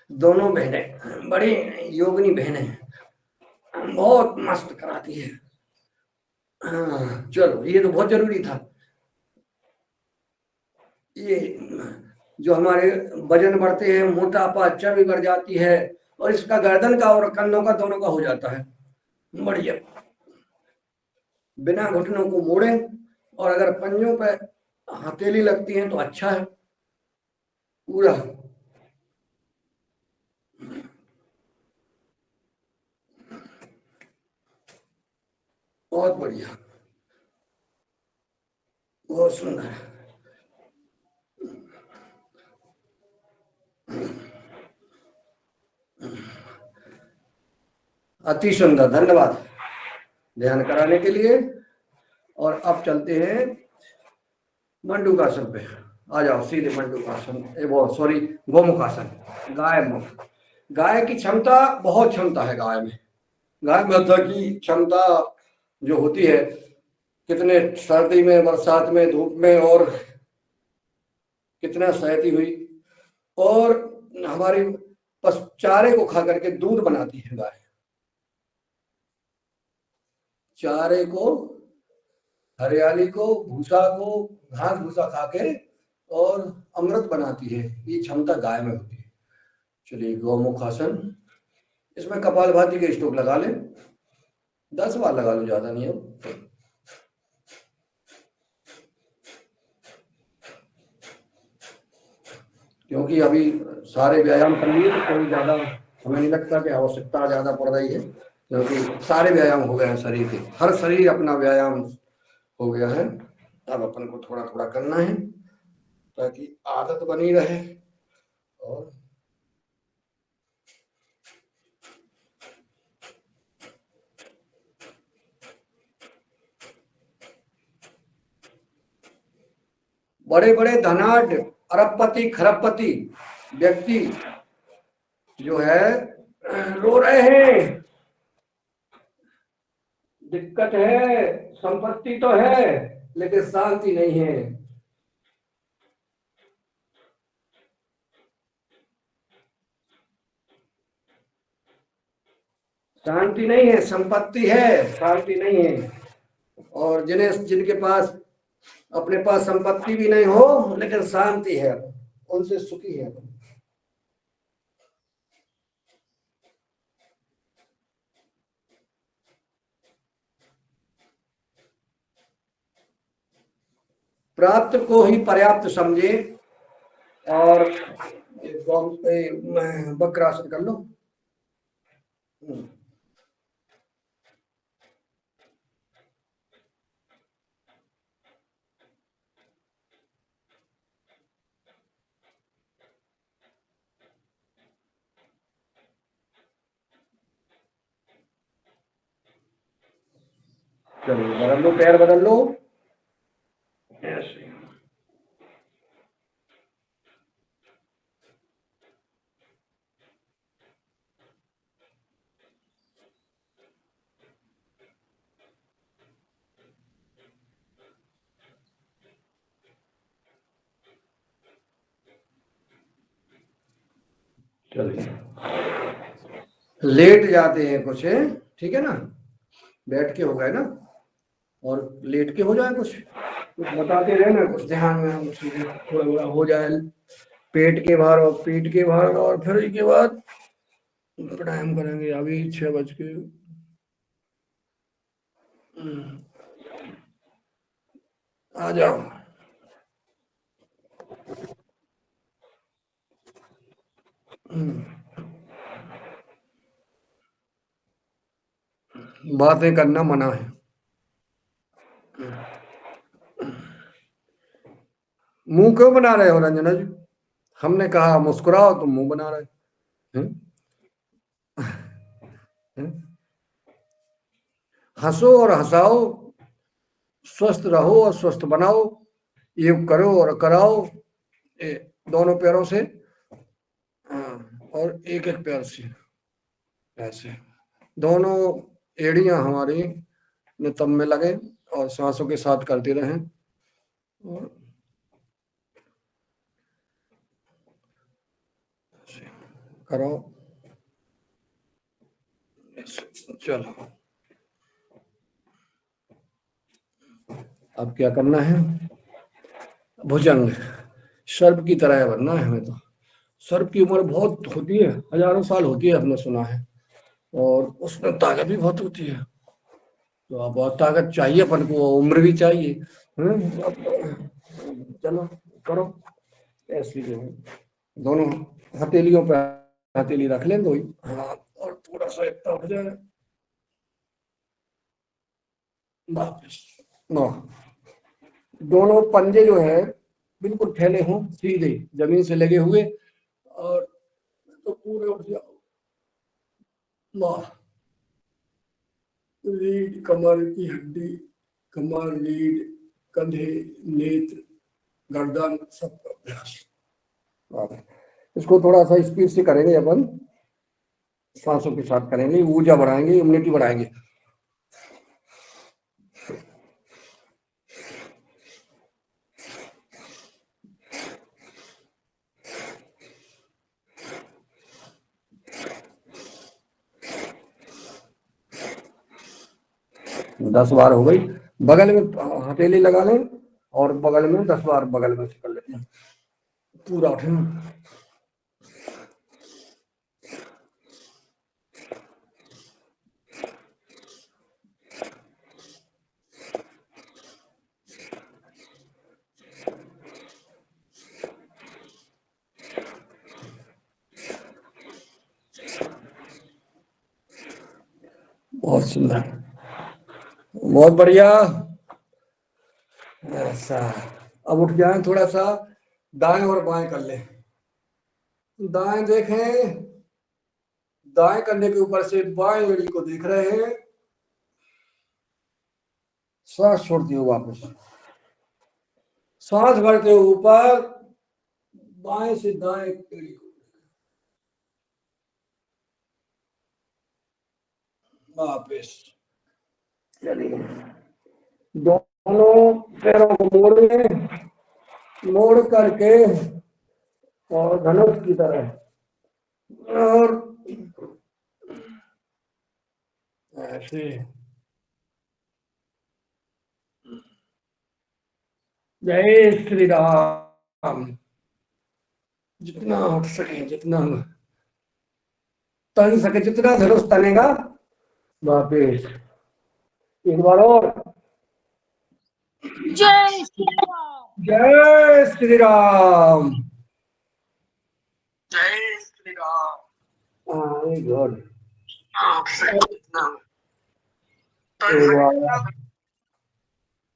दोनों बहनें बड़ी योगिनी बहनें, बहुत मस्त कराती है। हाँ, चलो, ये तो बहुत जरूरी था। ये जो हमारे वजन बढ़ते हैं, मोटापा, चर्बी बढ़ जाती है, और इसका गर्दन का और कंधों का दोनों का हो जाता है, बढ़िया। बिना घुटनों को मोड़े, और अगर पंजों पे हथेली लगती है तो अच्छा है, पूरा बहुत बढ़िया, बहुत सुंदर। अति सुंदर, धन्यवाद ध्यान कराने के लिए। और अब चलते हैं मंडूकासन पे, आ जाओ सीधे मंडूकासन, वो सॉरी, गोमुखासन, गाय मुख। गाय की क्षमता, बहुत क्षमता है गाय में। गाय माता की क्षमता जो होती है, कितने सर्दी में, बरसात में, धूप में, और कितना सहती हुई, और हमारी चारे को खा करके दूध बनाती है गाय। चारे को, हरियाली को, भूसा को, घास भूसा खा के और अमृत बनाती है। ये क्षमता गाय में होती है। चलिए, गौमुख आसन, इसमें कपालभाति के स्ट्रोक लगा लें, 10 बार लगा लो, ज्यादा नहीं है। क्योंकि अभी सारे व्यायाम कर लिए, तो कोई ज्यादा हमें नहीं लगता कि आवश्यकता ज्यादा पड़ रही है, क्योंकि सारे व्यायाम हो गए हैं शरीर के, हर शरीर अपना व्यायाम हो गया है। अब अपन को थोड़ा थोड़ा करना है ताकि आदत बनी रहे। और बड़े बड़े धनाढ़, अरबपति, खरबपति व्यक्ति जो है रो रहे हैं, दिक्कत है, संपत्ति तो है लेकिन शांति नहीं है। शांति नहीं है, संपत्ति है, शांति नहीं है। और जिनके पास, अपने पास संपत्ति भी नहीं हो लेकिन शांति है, उनसे सुखी है। प्राप्त को ही पर्याप्त समझे और वक्रासन कर लो। चलिए, बदल लो, पैर बदल लो, ऐसे। चलिए, लेट जाते हैं कुछ, ठीक है ना, बैठ के हो गए ना, और लेट के हो जाए, कुछ बताते रहे ना, कुछ ध्यान में हम थोड़ा थोड़ा हो जाए। पेट के बाहर, और पीठ के बाहर, और फिर इसके बाद प्राणायाम करेंगे। अभी 6 बज के आ जाओ। बातें करना मना है। मुंह क्यों बना रहे हो रंजना जी? हमने कहा मुस्कुराओ, तुम मुंह बना रहे हैं। हंसो और हंसाओ, स्वस्थ रहो और स्वस्थ बनाओ, योग करो और कराओ, दोनों पैरों से, और एक एक पैर से, ऐसे दोनों एड़ियां हमारी नितंब में लगे और सांसों के साथ करते रहें। और करो, चलो। अब क्या करना है? भुजंग सर्प की तरह बनना है हमें। तो सर्प की उम्र बहुत होती है, हजारों साल होती है, हमने सुना है, और उसमें ताकत भी बहुत होती है। तो अब बहुत ताकत चाहिए अपन को, उम्र भी चाहिए। चलो करो, ऐसे जो है दोनों हथेलियों पे हथेली रख लें, दो ही, और थोड़ा सा इतना हो जाए, वापस। दोनों पंजे जो है बिल्कुल फैले हों, सीधे जमीन से लगे हुए, और तो पूरे उठ जाओ। वाह, रीढ़, कमर की हड्डी, कमर, रीढ़, कंधे, नेत्र, गर्दन, सब अभ्यास। इसको थोड़ा सा स्पीड से करेंगे अपन। सांसों के साथ करेंगे, ऊर्जा बढ़ाएंगे, इम्यूनिटी बढ़ाएंगे। दस बार हो गई। बगल में हथेली लगा लें और बगल में 10 बार बगल में से कर लेते हैं। पूरा उठे। बहुत सुंदर, बहुत बढ़िया। ऐसा, अब उठ जाए, थोड़ा सा दाएं और बाएं कर ले। दाएं देखें, दाएं करने के ऊपर से बाएं एड़ी को देख रहे हैं। सांस छोड़ते हो वापस, सांस भरते हो ऊपर, बाएं से दाएं एड़ी को वापस। चलिए, दोनों पैरों को मोड़ें, मोड़ करके और धनुष की तरह, और ऐसे। जय श्री राम। जितना उठ सके, जितना तन सके, जितना धनुष तनेगा वापिस। एक बार और, जय श्री राम। जय श्री राम। जय श्री राम। गुड।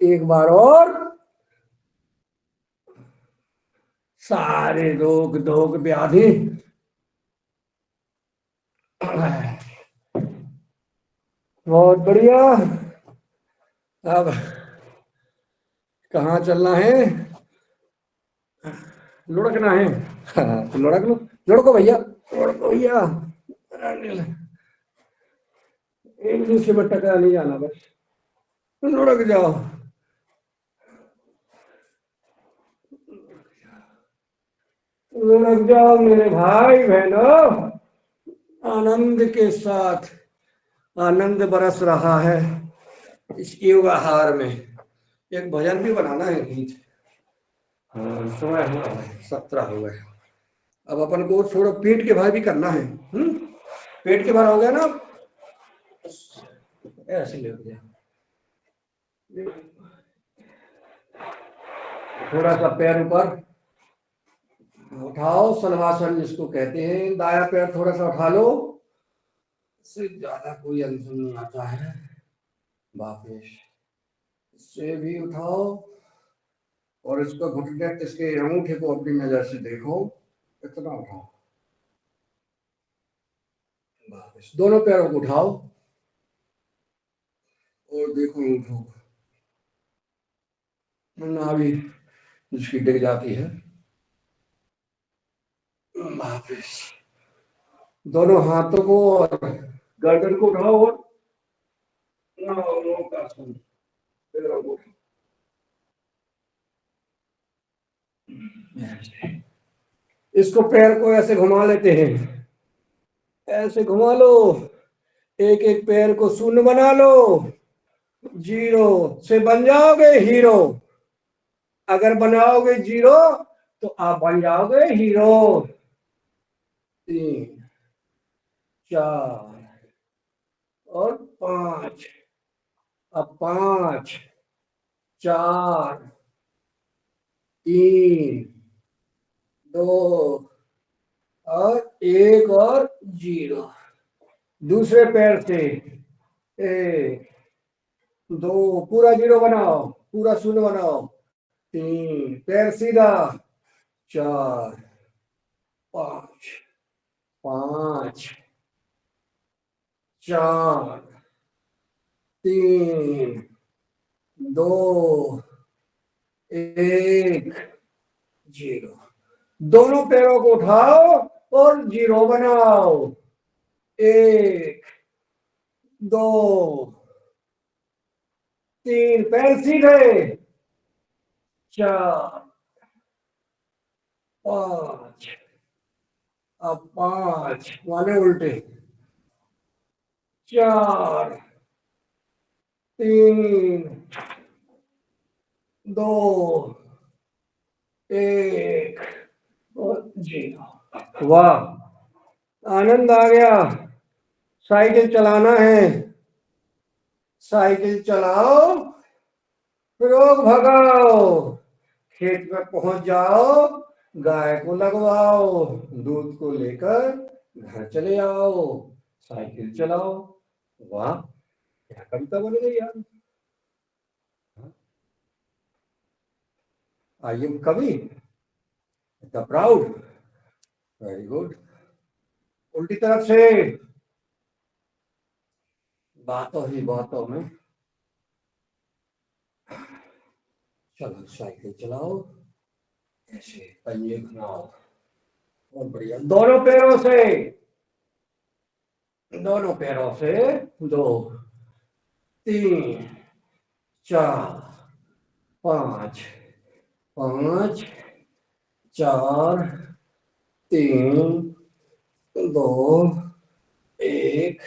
एक बार और। सारे रोग धोग व्याधि बहुत बढ़िया। अब कहाँ चलना है? लुढ़कना है। तो लुढ़क लो, लुढ़को भैया, लुढ़को भैया। एक दूसरे में टकरा नहीं जाना, बस लुढ़क जाओ। लुढ़क जाओ मेरे भाई बहनों। आनंद के साथ आनंद बरस रहा है इस योगाहार में। एक भजन भी बनाना है गीत। हाँ, समय हुआ है, 17 हो गए। अब अपन को थोड़ा पेट के भार भी करना है। पेट के भार हो गया ना, ऐसे ले गया। थोड़ा सा पैर ऊपर उठाओ, सलवासन जिसको कहते हैं। दाया पैर थोड़ा सा उठा लो, इससे ज्यादा कोई अंतर नहीं आता है। वापिस इससे भी उठाओ और इसको घुटने, इसके अंगूठे को अपनी नजर से देखो, इतना उठाओ। वापिस दोनों पैरों को उठाओ और देखो अंगूठों को, नाभि जिसकी डिग जाती है। वापिस दोनों हाथों को और गर्दन को उठाओ और इसको पैर को ऐसे घुमा लेते हैं, ऐसे घुमा लो। एक एक पैर को शून्य बना लो, जीरो से बन जाओगे हीरो। अगर बनाओगे जीरो तो आप बन जाओगे हीरो। 3 4 और 5। अब 5 4 3 2 और 1 और 0। दूसरे पैर से 1 2, पूरा 0 बनाओ, पूरा शून्य बनाओ। 3 पैर सीधा, 4 5 5 4 3 2 1 0। दोनों पैरों को उठाओ और 0 बनाओ। 1 2 3 पैर सीधे, 4 5, अब 5 वाले उल्टे, 4 3 2 1 और जी। वाह, आनंद आ गया। साइकिल चलाना है, साइकिल चलाओ, रोग भगाओ, खेत में पहुंच जाओ, गाय को लगवाओ, दूध को लेकर घर चले आओ, साइकिल चलाओ। वाह, क्या कविता बन गई यार। आई एम कवि, द प्राउड, वेरी गुड। उल्टी तरफ से, बातों ही बातों में, चलो साइकिल चलाओ, ऐसे पहिए घुमाओ, बहुत बढ़िया। दोनों पैरों से, दोनों पैरों से, 2 3 4 5 5 4 3 2 1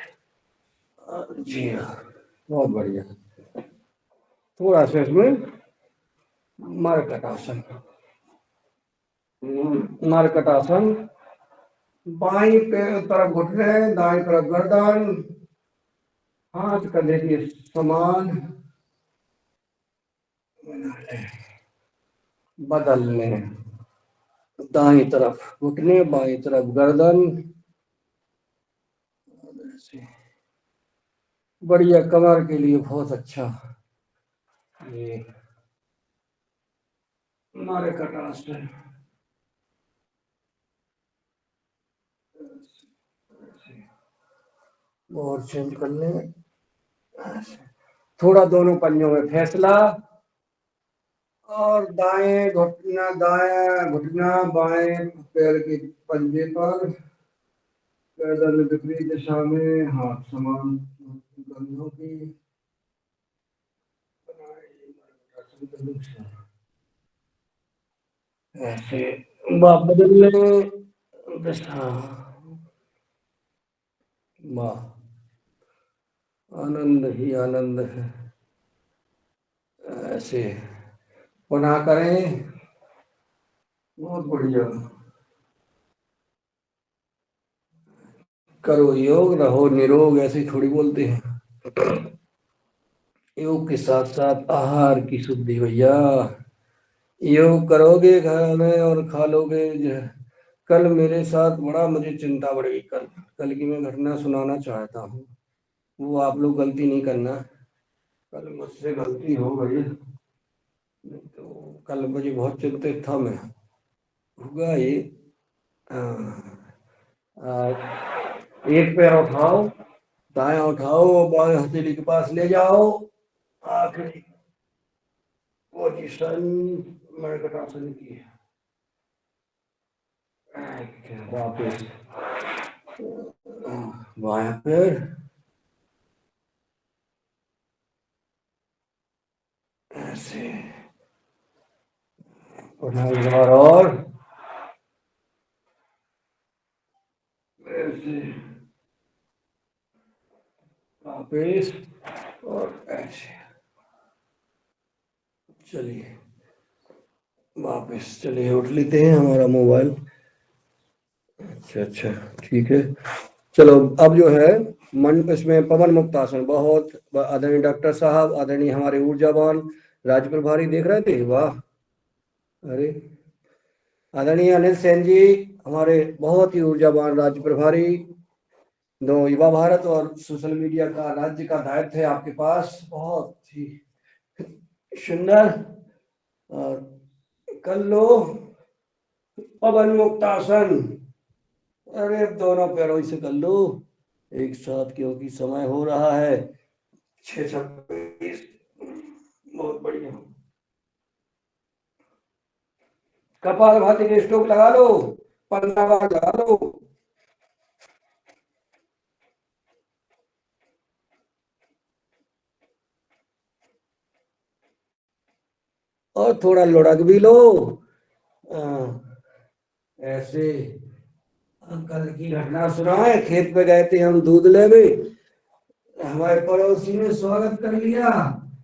जी हाँ, बहुत बढ़िया। थोड़ा सा इसमें मरकट आसन, मरकट आसन, बाई तरफ घुटने, दाई तरफ गर्दन, हाथ कंधे के समान बदल लें, दाई तरफ घुटने, बाई तरफ गर्दन, बढ़िया, कमर के लिए बहुत अच्छा। ये मरकट आसन, और चेंज कर लें, थोड़ा दोनों पंजों में फैसला, और दाएं घुटना, दाएं घुटना बाएं पैर के पंजे पर, गर्दन विपरीत दिशा में, हाथ समान कंधों की, ऐसे बदल लें दिशा। वाह, आनंद ही आनंद है। ऐसे पुनः करें, बहुत बढ़िया। करो योग, रहो निरोग, ऐसे थोड़ी बोलते हैं। योग के साथ साथ आहार की शुद्धि भैया। योग करोगे घर में और खा लोगे कल मेरे साथ बड़ा मुझे चिंता बढ़ी। कल की मैं घटना सुनाना चाहता हूँ, वो आप लोग गलती नहीं करना। कल मुझसे गलती हो गई, तो कल मुझे बहुत चिंतित था मैं। होगा ये, एक पैर उठाओ, दायां उठाओ, बाएं हथेली के पास ले जाओ, आखिरी पोजीशन मरकट आसन की है। वापस बायां पैर, ऐसे उठा, एक बार और ऐसे, वापस और ऐसे। चलिए वापस, चलिए उठ लेते हैं हमारा मोबाइल। अच्छा अच्छा, ठीक है। चलो अब जो है मन, इसमें पवन मुक्त आसन, बहुत आदरणीय डॉक्टर साहब, आदरणीय हमारे ऊर्जावान राज्य प्रभारी देख रहे थे। वाह, अरे आदरणीय अनिल सेन जी, हमारे बहुत ही ऊर्जावान राज्य प्रभारी, दो युवा भारत और सोशल मीडिया का राज्य का दायित्व है आपके पास, बहुत ही सुंदर। और कर लो पवन मुक्त आसन, अरे दोनों पैरों से कर लो एक साथ, क्योंकि समय हो रहा है 6:26। बहुत बढ़िया। कपालभाति के स्ट्रोक लगा लो, 15 बार लगा लो। और थोड़ा लुढ़क भी लो। ऐसे कल की घटना सुनाए, खेत पे गए थे हम दूध लेने, हमारे पड़ोसी ने स्वागत कर लिया,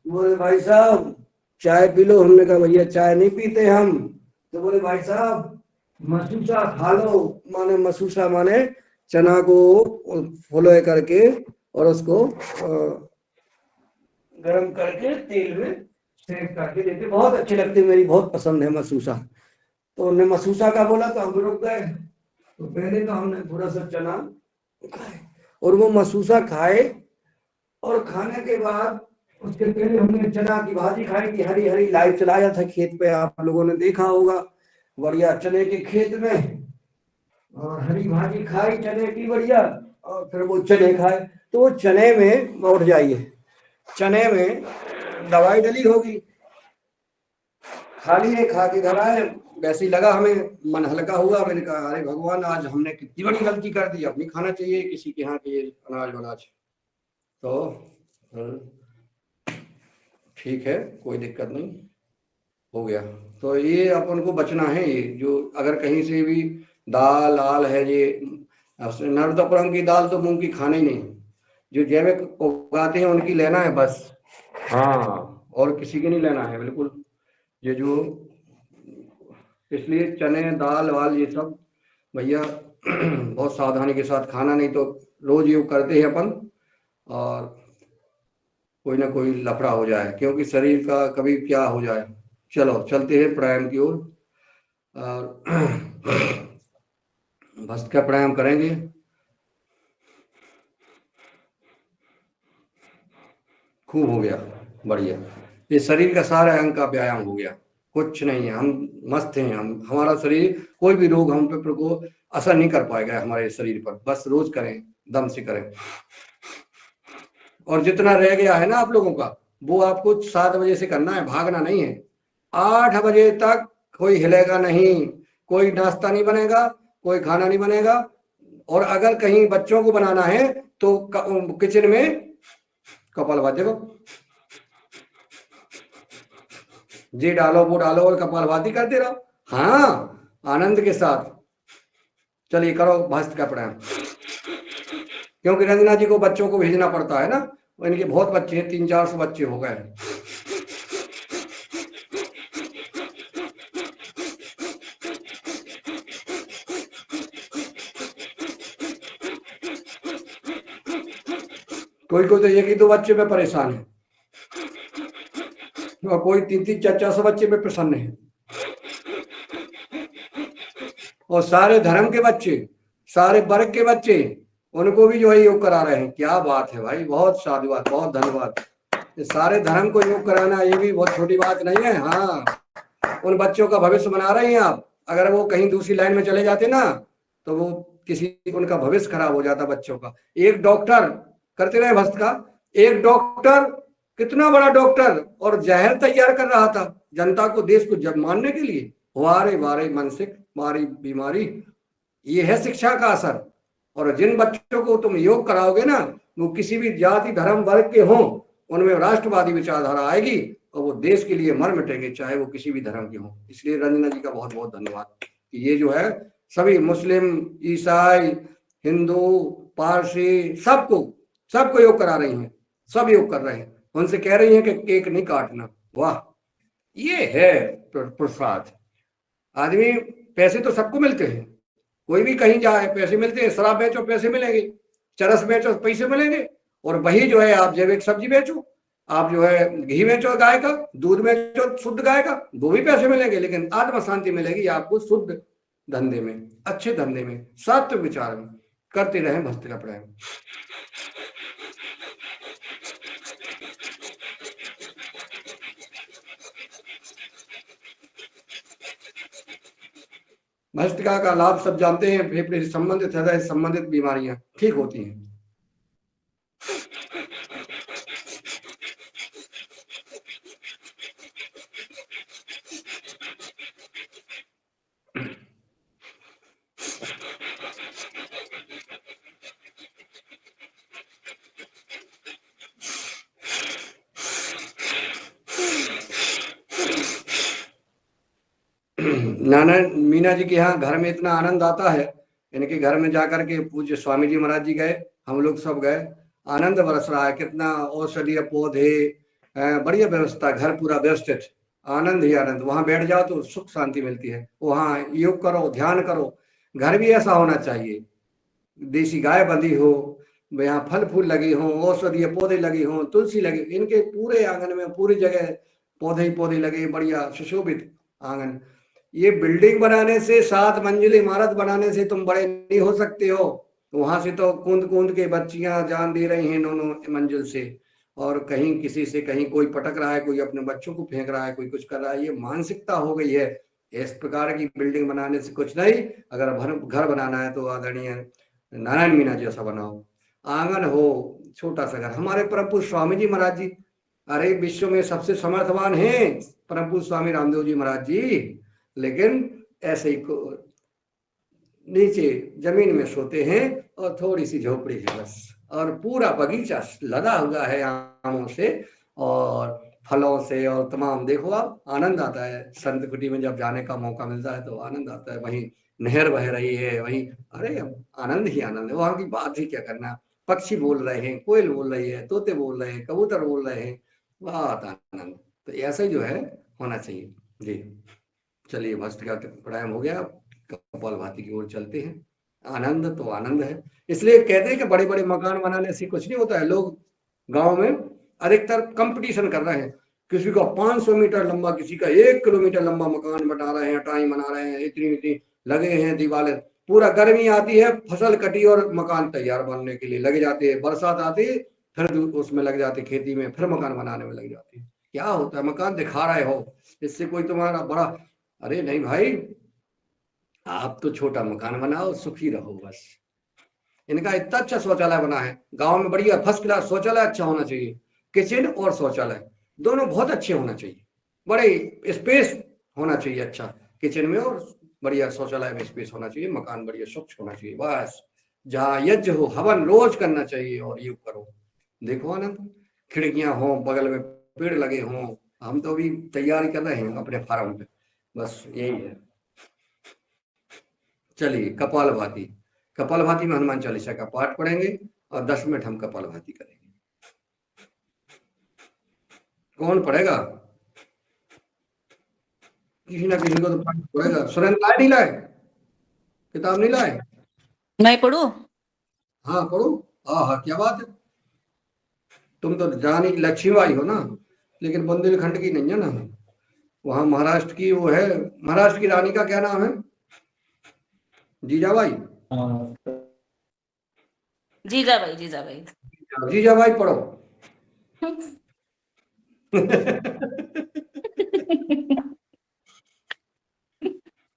बोले भाई साहब चाय पी लो। हमने कहा भैया चाय नहीं पीते हम। तो बोले भाई साहब मसूसा खा लो। माने मसूसा माने चना को फुले करके और उसको गरम करके तेल में सेक करके देते, बहुत अच्छे लगते, मेरी बहुत पसंद है मसूसा। तो उन्होंने मसूसा का बोला तो हम रुक गए। तो पहले तो हमने थोड़ा सा चना खाए, और वो मसूसा खाए, और खाने के बाद उसके पहले हमने चना की भाजी खाई थी, हरी हरी। लाइव चलाया था खेत पे, आप लोगों ने देखा होगा, बढ़िया चने के खेत में, और हरी भाजी खाई चने की बढ़िया, और फिर वो चने खाए। तो वो चने में उठ जाइए, चने में दवाई डली होगी, खाली है, खा के घर आए, वैसे ही लगा हमें, मन हल्का हुआ। मैंने कहा अरे भगवान आज हमने कितनी बड़ी गलती कर दी, अब नहीं खाना चाहिए किसी के यहाँ के अनाज वनाज। तो ठीक है, कोई दिक्कत नहीं, हो गया। तो ये अपन को बचना है, ये जो अगर कहीं से भी दाल आल है, ये नर्मदापुरम की दाल तो मूंग की खाना ही नहीं, जो जैविक उगाते हैं उनकी लेना है बस। हाँ, और किसी की नहीं लेना है बिल्कुल। ये जो इसलिए चने दाल वाल ये सब भैया बहुत सावधानी के साथ खाना, नहीं तो रोज योग करते हैं अपन और कोई ना कोई लफड़ा हो जाए, क्योंकि शरीर का कभी क्या हो जाए। चलो चलते हैं प्राणायाम की ओर, और भस्त का प्राणायाम करेंगे। खूब हो गया, बढ़िया। ये शरीर का सारा अंग का व्यायाम हो गया, कुछ नहीं है, हम मस्त हैं। हम हमारा शरीर कोई भी रोग हम पे को असर नहीं कर पाएगा हमारे शरीर पर, बस रोज करें, दम से करें। और जितना रह गया है ना आप लोगों का, वो आपको 7 बजे से करना है, भागना नहीं है। 8 बजे तक कोई हिलेगा नहीं, कोई नाश्ता नहीं बनेगा, कोई खाना नहीं बनेगा। और अगर कहीं बच्चों को बनाना है तो किचन में कपालभाति देखो, जी डालो वो डालो और कपालभाति करते रहो। हाँ, आनंद के साथ। चलिए करो भस्त का प्राणायाम, क्योंकि रंजना जी को बच्चों को भेजना पड़ता है ना, इनके बहुत बच्चे हैं, 300-400 बच्चे हो गए। कोई कोई तो 1-2 बच्चे पे परेशान है, और कोई 300-400 बच्चे पे प्रसन्न है, और सारे धर्म के बच्चे, सारे वर्ग के बच्चे, उनको भी जो है योग करा रहे हैं। क्या बात है भाई, बहुत साधुवाद, बहुत धन्यवाद। सारे धर्म को योग कराना ये भी बहुत छोटी बात नहीं है। हाँ, उन बच्चों का भविष्य बना रहे हैं आप। अगर वो कहीं दूसरी लाइन में चले जाते ना, तो वो किसी उनका भविष्य खराब हो जाता बच्चों का। एक डॉक्टर करते रहे भस्त का, एक डॉक्टर, कितना बड़ा डॉक्टर, और जहर तैयार कर रहा था जनता को, देश को जब मारने के लिए। वारे वारे मानसिक मारी बीमारी, ये है शिक्षा का असर। और जिन बच्चों को तुम योग कराओगे ना, वो किसी भी जाति धर्म वर्ग के हों, उनमें राष्ट्रवादी विचारधारा आएगी, और वो देश के लिए मर मिटेंगे, चाहे वो किसी भी धर्म के हों। इसलिए रंजना जी का बहुत बहुत धन्यवाद कि ये जो है सभी मुस्लिम, ईसाई, हिंदू, पारसी, सबको योग करा रही हैं, सब योग कर रहे हैं। उनसे कह रही हैं कि केक नहीं काटना। वाह, ये है प्रसाद। आदमी, पैसे तो सबको मिलते हैं, कोई भी कहीं जाए पैसे मिलते हैं, शराब बेचो पैसे मिलेंगे, चरस बेचो पैसे मिलेंगे, और वही जो है आप जैविक सब्जी बेचो, आप जो है घी बेचो गाय का, दूध बेचो शुद्ध गाय का, वो भी पैसे मिलेंगे। लेकिन आत्म शांति मिलेगी आपको शुद्ध धंधे में, अच्छे धंधे में, सत्य विचार में। करते रहे भक्त का प्राणायाम। भस्त्रिका का लाभ सब जानते हैं, फेफड़े से संबंधित, हृदय से संबंधित बीमारियां ठीक होती हैं। नाना मीना जी के यहाँ घर में इतना आनंद आता है, इनके घर में जाकर के पूज्य स्वामी जी महाराज जी गए, हम लोग सब गए, आनंद बरस रहा है, कितना औषधीय पौधे, बढ़िया व्यवस्था, घर पूरा व्यवस्थित, आनंद ही आनंद। वहां बैठ जाओ तो सुख शांति मिलती है, वहां योग करो, ध्यान करो। घर भी ऐसा होना चाहिए, देसी गाय बंधी हो, यहाँ फल फूल लगे हों, औषधीय पौधे लगे हों, तुलसी लगे, इनके पूरे आंगन में पूरी जगह पौधे ही पौधे लगे, बढ़िया सुशोभित आंगन। ये बिल्डिंग बनाने से, 7 मंजिली इमारत बनाने से तुम बड़े नहीं हो सकते हो। वहां से तो कूद कूद के बच्चियां जान दे रही हैं 9 मंजिल से, और कहीं किसी से कहीं कोई पटक रहा है, कोई अपने बच्चों को फेंक रहा है, कोई कुछ कर रहा है। ये मानसिकता हो गई है। इस प्रकार की बिल्डिंग बनाने से कुछ नहीं, अगर घर बनाना है तो आदरणीय नारायण मीना जी ऐसा बनाओ, आंगन हो, छोटा सा घर। हमारे परम पूज्य स्वामी जी महाराज जी, अरे विश्व में सबसे समर्थवान हैं परम पूज्य स्वामी रामदेव जी महाराज जी, लेकिन ऐसे ही नीचे जमीन में सोते हैं, और थोड़ी सी झोपड़ी है बस, और पूरा बगीचा लदा हुआ है आमों से और फलों से, और तमाम देखो आप, आनंद आता है। संत कुटी में जब जाने का मौका मिलता है तो आनंद आता है। वहीं नहर बह रही है, वहीं, अरे आनंद ही आनंद है, वहां की बात ही क्या करना। पक्षी बोल रहे हैं, कोयल बोल रही है, तोते बोल रहे हैं, कबूतर बोल रहे हैं, बहुत आनंद। तो ऐसा ही जो है होना चाहिए जी। चलिए, भस्त का प्राणायाम हो गया, कपालभाति की ओर चलते हैं। आनंद तो आनंद है, इसलिए कहते हैं कि बड़े बड़े मकान बनाने से कुछ नहीं होता है। लोग गांव में अधिकतर कंपटीशन कर रहे हैं, किसी का 500 मीटर लंबा, किसी का 1 किलोमीटर लंबा मकान बना रहे हैं, टाइम बना रहे हैं, इतनी इतनी लगे हैं दीवारें। पूरा गर्मी आती है, फसल कटी और मकान तैयार बनने के लिए लगे जाते हैं, बरसात आती है फिर उसमें लग जाते, खेती में फिर मकान बनाने में लग जाते हैं। क्या होता है, मकान दिखा रहे हो, इससे कोई तुम्हारा बड़ा, अरे नहीं भाई, आप तो छोटा मकान बनाओ, सुखी रहो बस। इनका इतना अच्छा शौचालय बना है गांव में, बढ़िया फर्स्ट क्लास शौचालय अच्छा होना चाहिए। किचन और शौचालय दोनों बहुत अच्छे होना चाहिए, बड़े स्पेस होना चाहिए अच्छा किचन में, और बढ़िया शौचालय में स्पेस होना चाहिए, मकान बढ़िया स्वच्छ होना चाहिए बस। जहाँ यज्ञ हो, हवन रोज करना चाहिए, और योग करो। देखो आनंद, खिड़कियां हो, बगल में पेड़ लगे हों। हम तो अभी तैयारी कर रहे हैं अपने फार्म पे, बस यही है। चलिए, कपालभाति, कपालभाति में हनुमान चालीसा का पाठ पढ़ेंगे और 10 मिनट हम कपालभाति करेंगे। कौन पढ़ेगा? किसी ना किसी को तो पाठ पढ़ेगा। सुरेंद्र लाए नहीं लाए, किताब नहीं लाए? मैं पढ़ू? हाँ पढ़ो। हाँ हाँ, क्या बात है, तुम तो जानी लक्ष्मीबाई हो ना, लेकिन बुंदेलखंड की नहीं है ना, वहां महाराष्ट्र की वो है। महाराष्ट्र की रानी का क्या नाम है? जीजाबाई। जीजाबाई, जीजाबाई। जीजाबाई पढ़ो।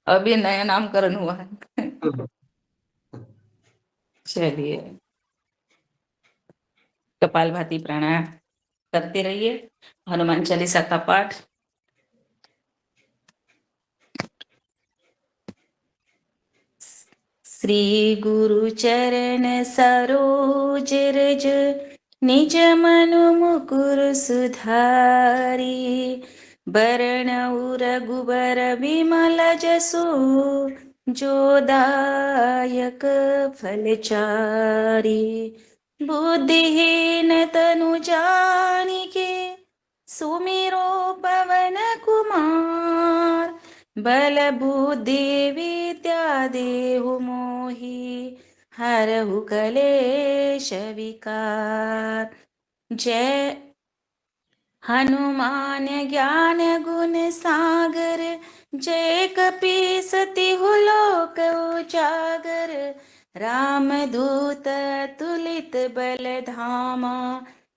अभी नया नामकरण हुआ है। चलिए, कपालभाति प्राणायाम करते रहिए, हनुमान चालीसा का पाठ। श्री गुरु चरण सरोज रज, निज मनु मुकुर सुधारी। बरण रघुबर विमल जसु, जो दायक फलचारी। बुद्धिहीन तनु जानिके, सुमिरो पवन कुमार। बल बुद्धि विद्या देहु मोहि, हरहु कलेश विकार। जय हनुमान ज्ञान गुण सागर, जय कपीस तिहु लोक उजागर। रामदूत तुलित बल धामा,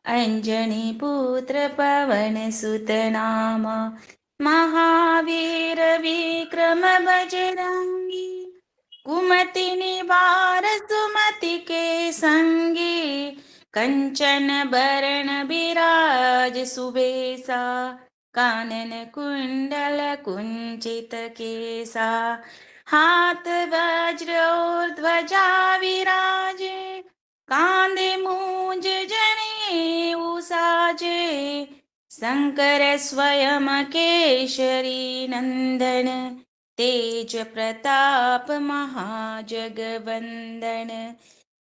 अंजनी पुत्र पवन सुत नामा। महावीर विक्रम बजरंगी, कुमति निवार सुमति के संगी। कंचन बरण विराज सुबेसा, कानन कुंडल कुंचित केसा। हाथ वज्र और ध्वजा विराजे, कांधे मूंज जनेऊ साजे। शंकर स्वयं केशरी नंदन, तेज प्रताप महाजगवंदन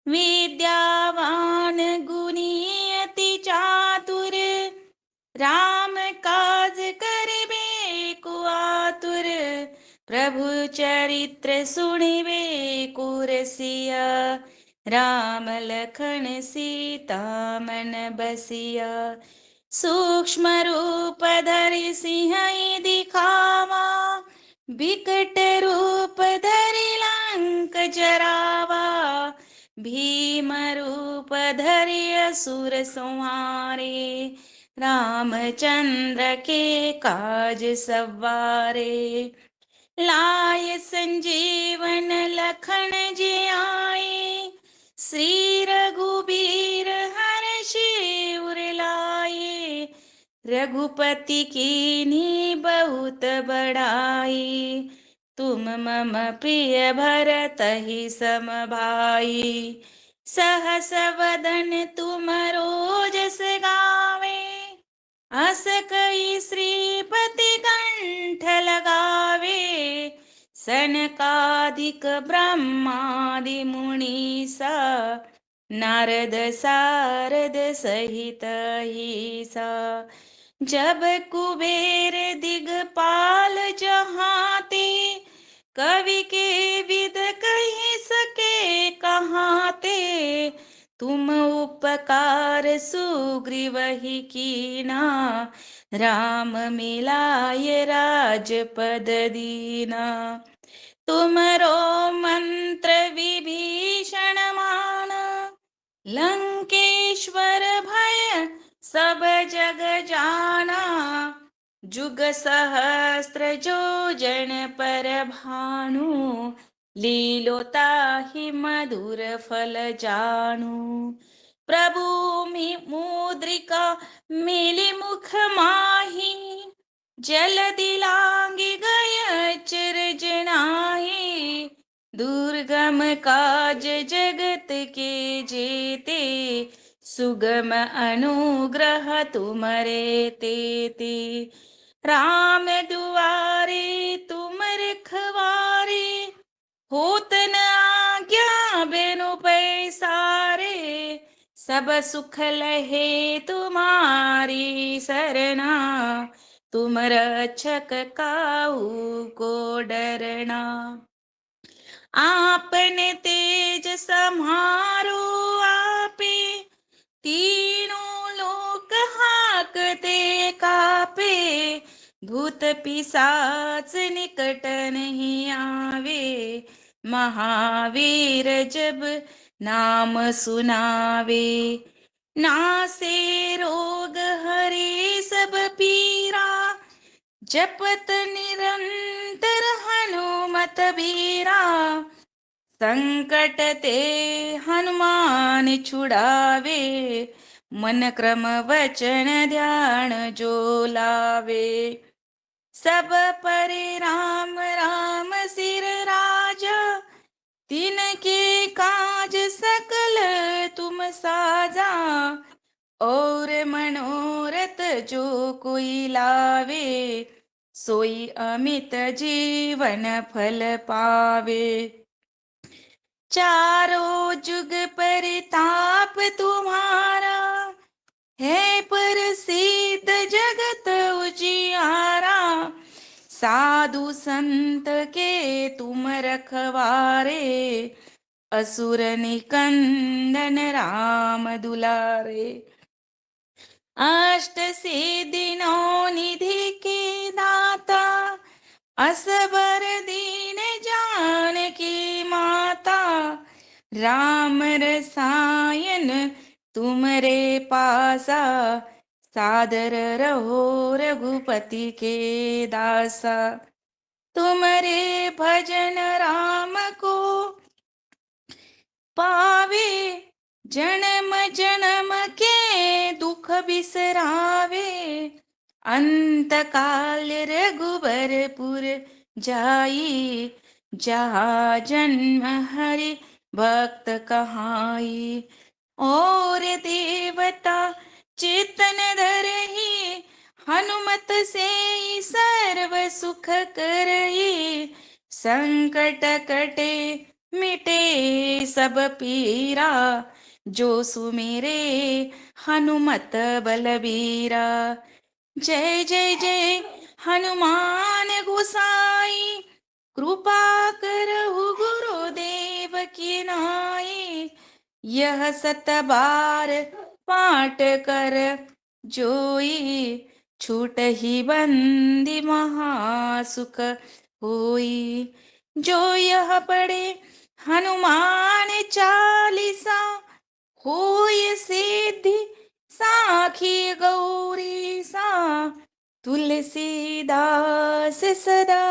विद्यावान गुणी अति चातुर राम काज करिबे को आतुर प्रभु चरित्र सुनिबे को रसिया राम लखन सीता मन बसिया सूक्ष्म रूप धरि सिंह दिखावा विकट रूप धरि लंक जरावा भीम रूप धरि असुर संहारे रामचंद्र के काज सवारे लाय संजीवन लखन जी आए श्री रघुबीर हर्षि उर लाए रघुपति कीन्ही बहुत बड़ाई तुम मम प्रिय भरतहि सम भाई सहस वदन तुम रोजस गावे अस कई श्रीपति कंठ लगावे सनकादिक ब्रह्मादि मुनीसा नारद सारद सहित ईसा जब कुबेर दिगपाल जहाते कवि के विद कही सके कहाते तुम उपकार सुग्रीवहि कीना राम मिलाय राजपद दीना तुमरो मंत्र विभीषण माना लंकेश्वर भय सब जग जाना जुग सहस्त्र जो जन पर भानु लीलोताहि मधुर फल जानू प्रभु मुद्रिका मिली मुख माही जल दिलांगी गय चिर जनाही दुर्गम काज जगत के जेते सुगम अनुग्रह तुम्हारे तेते राम दुआरे तुम रखवारे होत न आज्ञा बिनु पैसारे सब सुख लहे तुम्हारी सरना तुम रक्षक काहू को डरना आपने तेज समारो आपे तीनों लोक हाकते कापे भूत पिशाच निकट नहीं आवे महावीर जब नाम सुनावे नासे रोग हरे सब पीरा जपत निरंतर हनुमत बीरा संकट ते हनुमान छुड़ावे मन क्रम वचन ध्यान जो लावे सब पर राम राम सिर राजा तिनके काज सकल तुम साजा और मनोरथ जो कोई लावे सोई अमित जीवन फल पावे चारों जुग परिताप तुम्हारा है प्रसिद्ध जगत उजियारा साधु संत के तुम रखवारे असुर निकंदन राम दुलारे अष्ट सिद्धि नौ निधि के दाता असबर दीन जानकी माता राम रसायन तुमरे पासा सादर रहो रघुपति के दासा तुमरे भजन राम को पावे जन्म जन्म के दुख बिसरावे अंत काल रघुबरपुर जाई जहाँ जन्म हरि भक्त कहाई और देवता चेतन धरहि हनुमत से सर्व सुख करई, संकट कटे मिटे सब पीरा, जो सुमेरे हनुमत बलबीरा। जय जय जय हनुमान गोसाई, कृपा करहु गुरुदेव की नाई। यह सत बार पाठ कर जोई, छूटहि बंदी महासुख होई। जो यह पढ़े हनुमान चालीसा, होय सिद्धि साखी गौरी सा। तुलसीदास सदा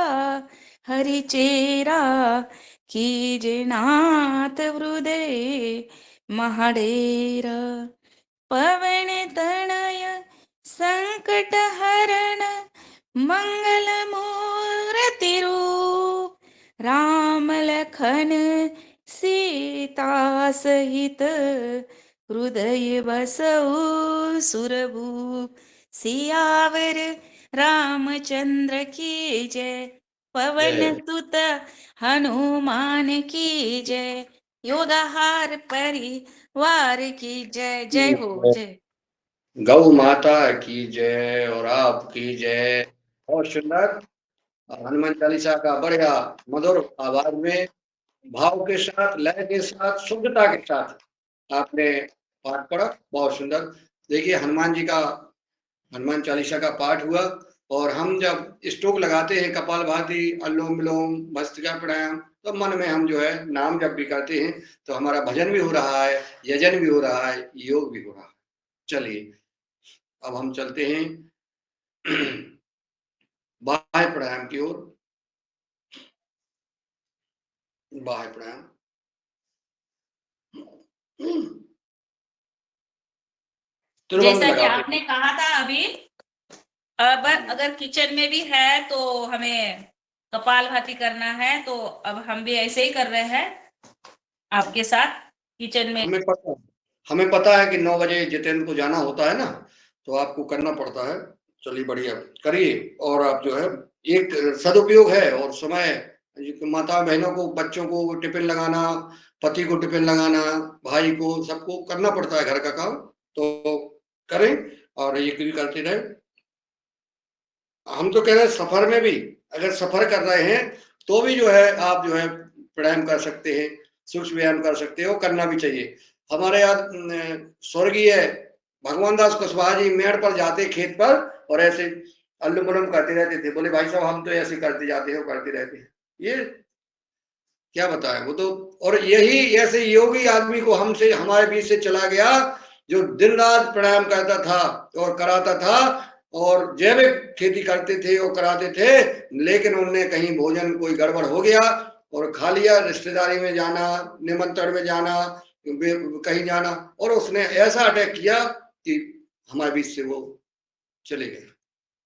हरिचेरा, कीजे नाथ हृदय महाडेरा। पवन तनय संकट हरण, मंगल मूर्ति रूप, राम लखन सीता सहित, हृदय बसऊ सुरभूप। सियावर रामचंद्र की जय, पवन जय सुत हनुमान की जय, योगाहार परिवार की जय। जय हो जय। गौ माता की जय और आपकी जय। बहुत सुंदर हनुमान चालीसा का बढ़िया मधुर आवाज में, भाव के साथ, लय के साथ, शुद्धता के साथ आपने पाठ पढ़ा। बहुत सुंदर। देखिए हनुमान चालीसा का पाठ हुआ, और हम जब स्टोक लगाते हैं कपालभाति, अनुलोम विलोम, भस्त्रिका प्राणायाम, तो मन में हम जो है नाम जब भी करते हैं तो हमारा भजन भी हो रहा है, यजन भी हो रहा है, योग भी हो रहा है। चलिए अब हम चलते हैं बाह्य प्राणायाम की ओर। बाह्य प्राणायाम। त्रिभंग जैसा कि लगाते आपने कहा था अभी, अब अगर किचन में भी है तो हमें कपालभाति करना है, तो अब हम भी ऐसे ही कर रहे हैं आपके साथ किचन में। हमें पता है कि 9 बजे जितेंद्र को जाना होता है ना, तो आपको करना पड़ता है। चलिए बढ़िया करिए। और आप जो है एक सदुपयोग है, और समय माता बहनों को, बच्चों को टिफिन लगाना, पति को टिफिन लगाना, भाई को, सबको करना पड़ता है घर का काम, तो करें और ये भी करते रहे। हम तो कह रहे हैं सफर में भी, अगर सफर कर रहे हैं तो भी जो है आप जो है प्राणायाम कर सकते हैं, सूक्ष्म व्यायाम कर सकते हो, करना भी चाहिए। हमारे यहाँ स्वर्गीय भगवान दास कुशवाहा जी मेड़ पर जाते खेत पर, और ऐसे अल्लुम बल्लुम करते रहते थे। बोले भाई साहब हम तो ऐसे करते जाते हो, करते रहते हैं, ये क्या बताएं वो तो। और यही ऐसे योगी आदमी को हमसे, हमारे बीच से चला गया, जो दिन रात प्राणायाम करता था और कराता था, और जैविक खेती करते थे और कराते थे, लेकिन उनने कहीं भोजन कोई गड़बड़ हो गया और खा लिया, रिश्तेदारी में जाना, निमंत्रण में जाना, कहीं जाना, और उसने ऐसा अटैक किया कि हमारे बीच से वो चले गए।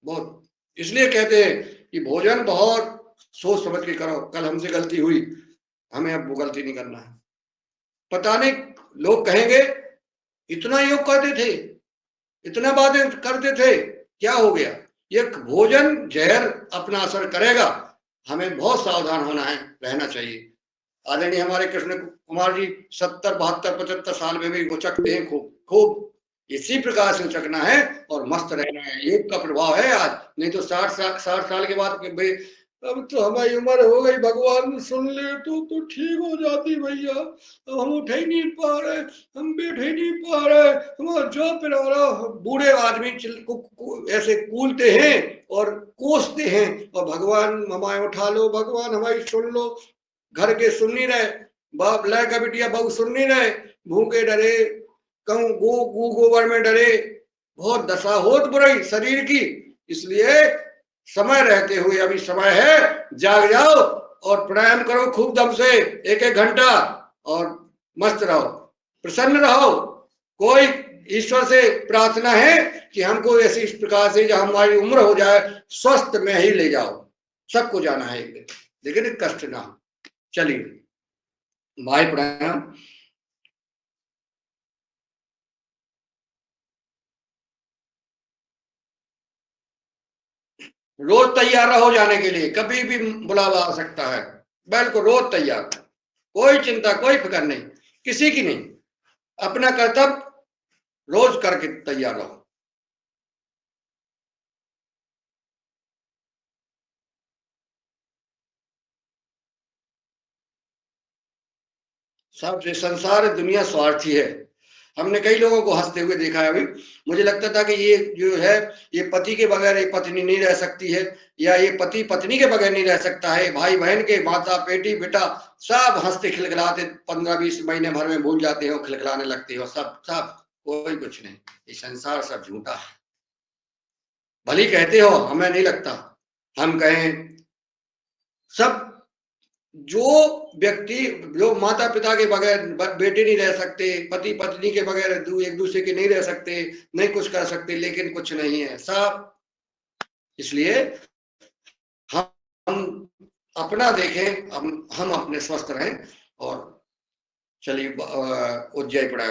बहुत इसलिए कहते हैं कि भोजन बहुत सोच समझ के करो। कल हमसे गलती हुई, हमें अब वो गलती नहीं करना है। पता नहीं लोग कहेंगे इतना योग करते थे, इतना बातें करते थे, क्या हो गया? ये भोजन जहर अपना असर करेगा, हमें बहुत सावधान होना है, रहना चाहिए। आदरणीय हमारे कृष्ण कुमार जी 70, 72, 75 साल में भी उचकते हैं खूब खूब। इसी प्रकार से उचकना है और मस्त रहना है, योग का प्रभाव है आज। नहीं तो 60 साल के बाद अब तो हमारी उम्र हो गई, भगवान सुन ले तो ठीक हो जाती भैया, अब हम उठ ही नहीं पा रहे, हम बैठ ही नहीं पा रहे, हमारा जो पिला रहा। बूढ़े आदमी ऐसे कूलते हैं और कोसते हैं, और भगवान हमारे उठा लो, भगवान हमारी सुन लो। घर के सुन नहीं रहे, बाप लय का बिटिया बहू सुन नहीं रहे, भूखे डरे, कहूं गोबर में डरे, बहुत दशा होत बुराई शरीर की। इसलिए समय रहते हुए, अभी समय है, जाग जाओ और प्राणायाम करो खूब दम से, 1-1 घंटा, और मस्त रहो, प्रसन्न रहो। कोई ईश्वर से प्रार्थना है कि हमको ऐसी इस प्रकार से जब हमारी उम्र हो जाए स्वस्थ में ही ले जाओ। सबको जाना है एक दिन, लेकिन कष्ट ना हो। चलिए बाह्य प्राणायाम। रोज तैयार रहो जाने के लिए, कभी भी बुलावा आ सकता है, बिल्कुल रोज तैयार, कोई चिंता कोई फिक्र नहीं, किसी की नहीं, अपना कर्तव्य रोज करके तैयार रहो। सबसे संसार दुनिया स्वार्थी है। हमने कई लोगों को हंसते हुए देखा है। अभी मुझे लगता था कि ये जो है, ये पति के बगैर एक पत्नी नहीं रह सकती है, या ये पति पत्नी के बगैर नहीं रह सकता है, भाई बहन के, माता बेटी बेटा सब हंसते खिलखिलाते 15-20 महीने भर में भूल जाते हो, खिलखिलाने लगते हो, सब सब कोई कुछ नहीं। ये संसार सब झूठा है। भली कहते हो, हमें नहीं लगता। हम कहें सब, जो व्यक्ति, जो माता पिता के बगैर बेटे नहीं रह सकते, पति पत्नी के बगैर एक दूसरे के नहीं रह सकते, नहीं कुछ कर सकते, लेकिन कुछ नहीं है सब। इसलिए हम अपना देखें, हम अपने स्वस्थ रहें। और चलिए उज्जय पड़ा।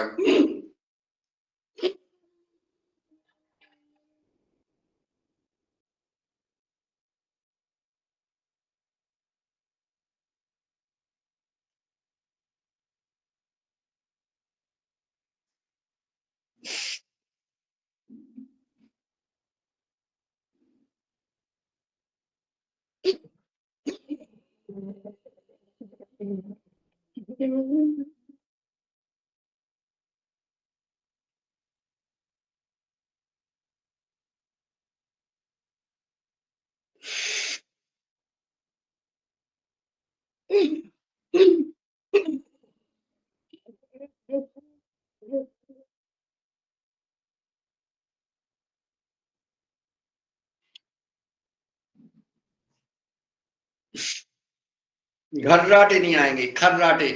घर्राटे नहीं आएंगे, खर्राटे।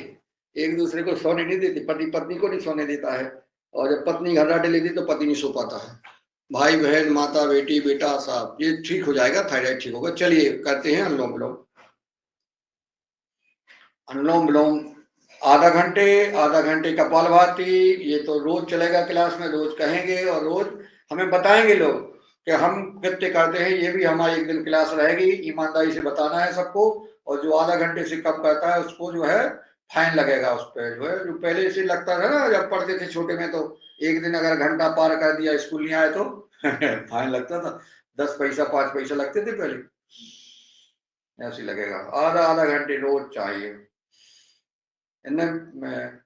एक दूसरे को सोने नहीं देते, पति पत्नी को नहीं सोने देता है, और जब पत्नी घर्राटे लेती तो पति नहीं सो पाता है। भाई बहन, माता बेटी बेटा साहब, ये ठीक हो जाएगा, थायराइड ठीक होगा। चलिए करते हैं अनुलोम विलोम। अनुलोम विलोम आधा घंटे कपालभाति। ये तो रोज चलेगा, क्लास में रोज कहेंगे और रोज हमें बताएंगे लोग कि हम कितने करते हैं। ये भी हमारी एक दिन क्लास रहेगी, ईमानदारी से बताना है सबको। और जो आधा घंटे से कम करता है उसको जो है फाइन लगेगा। उस पर जो है, जो पहले से लगता था ना जब पढ़ते थे छोटे में, तो एक दिन अगर घंटा पार कर दिया, स्कूल नहीं आए तो फाइन लगता था। 10 पैसा 5 पैसा लगते थे पहले, ऐसे लगेगा। आधा घंटे रोज चाहिए। इनमें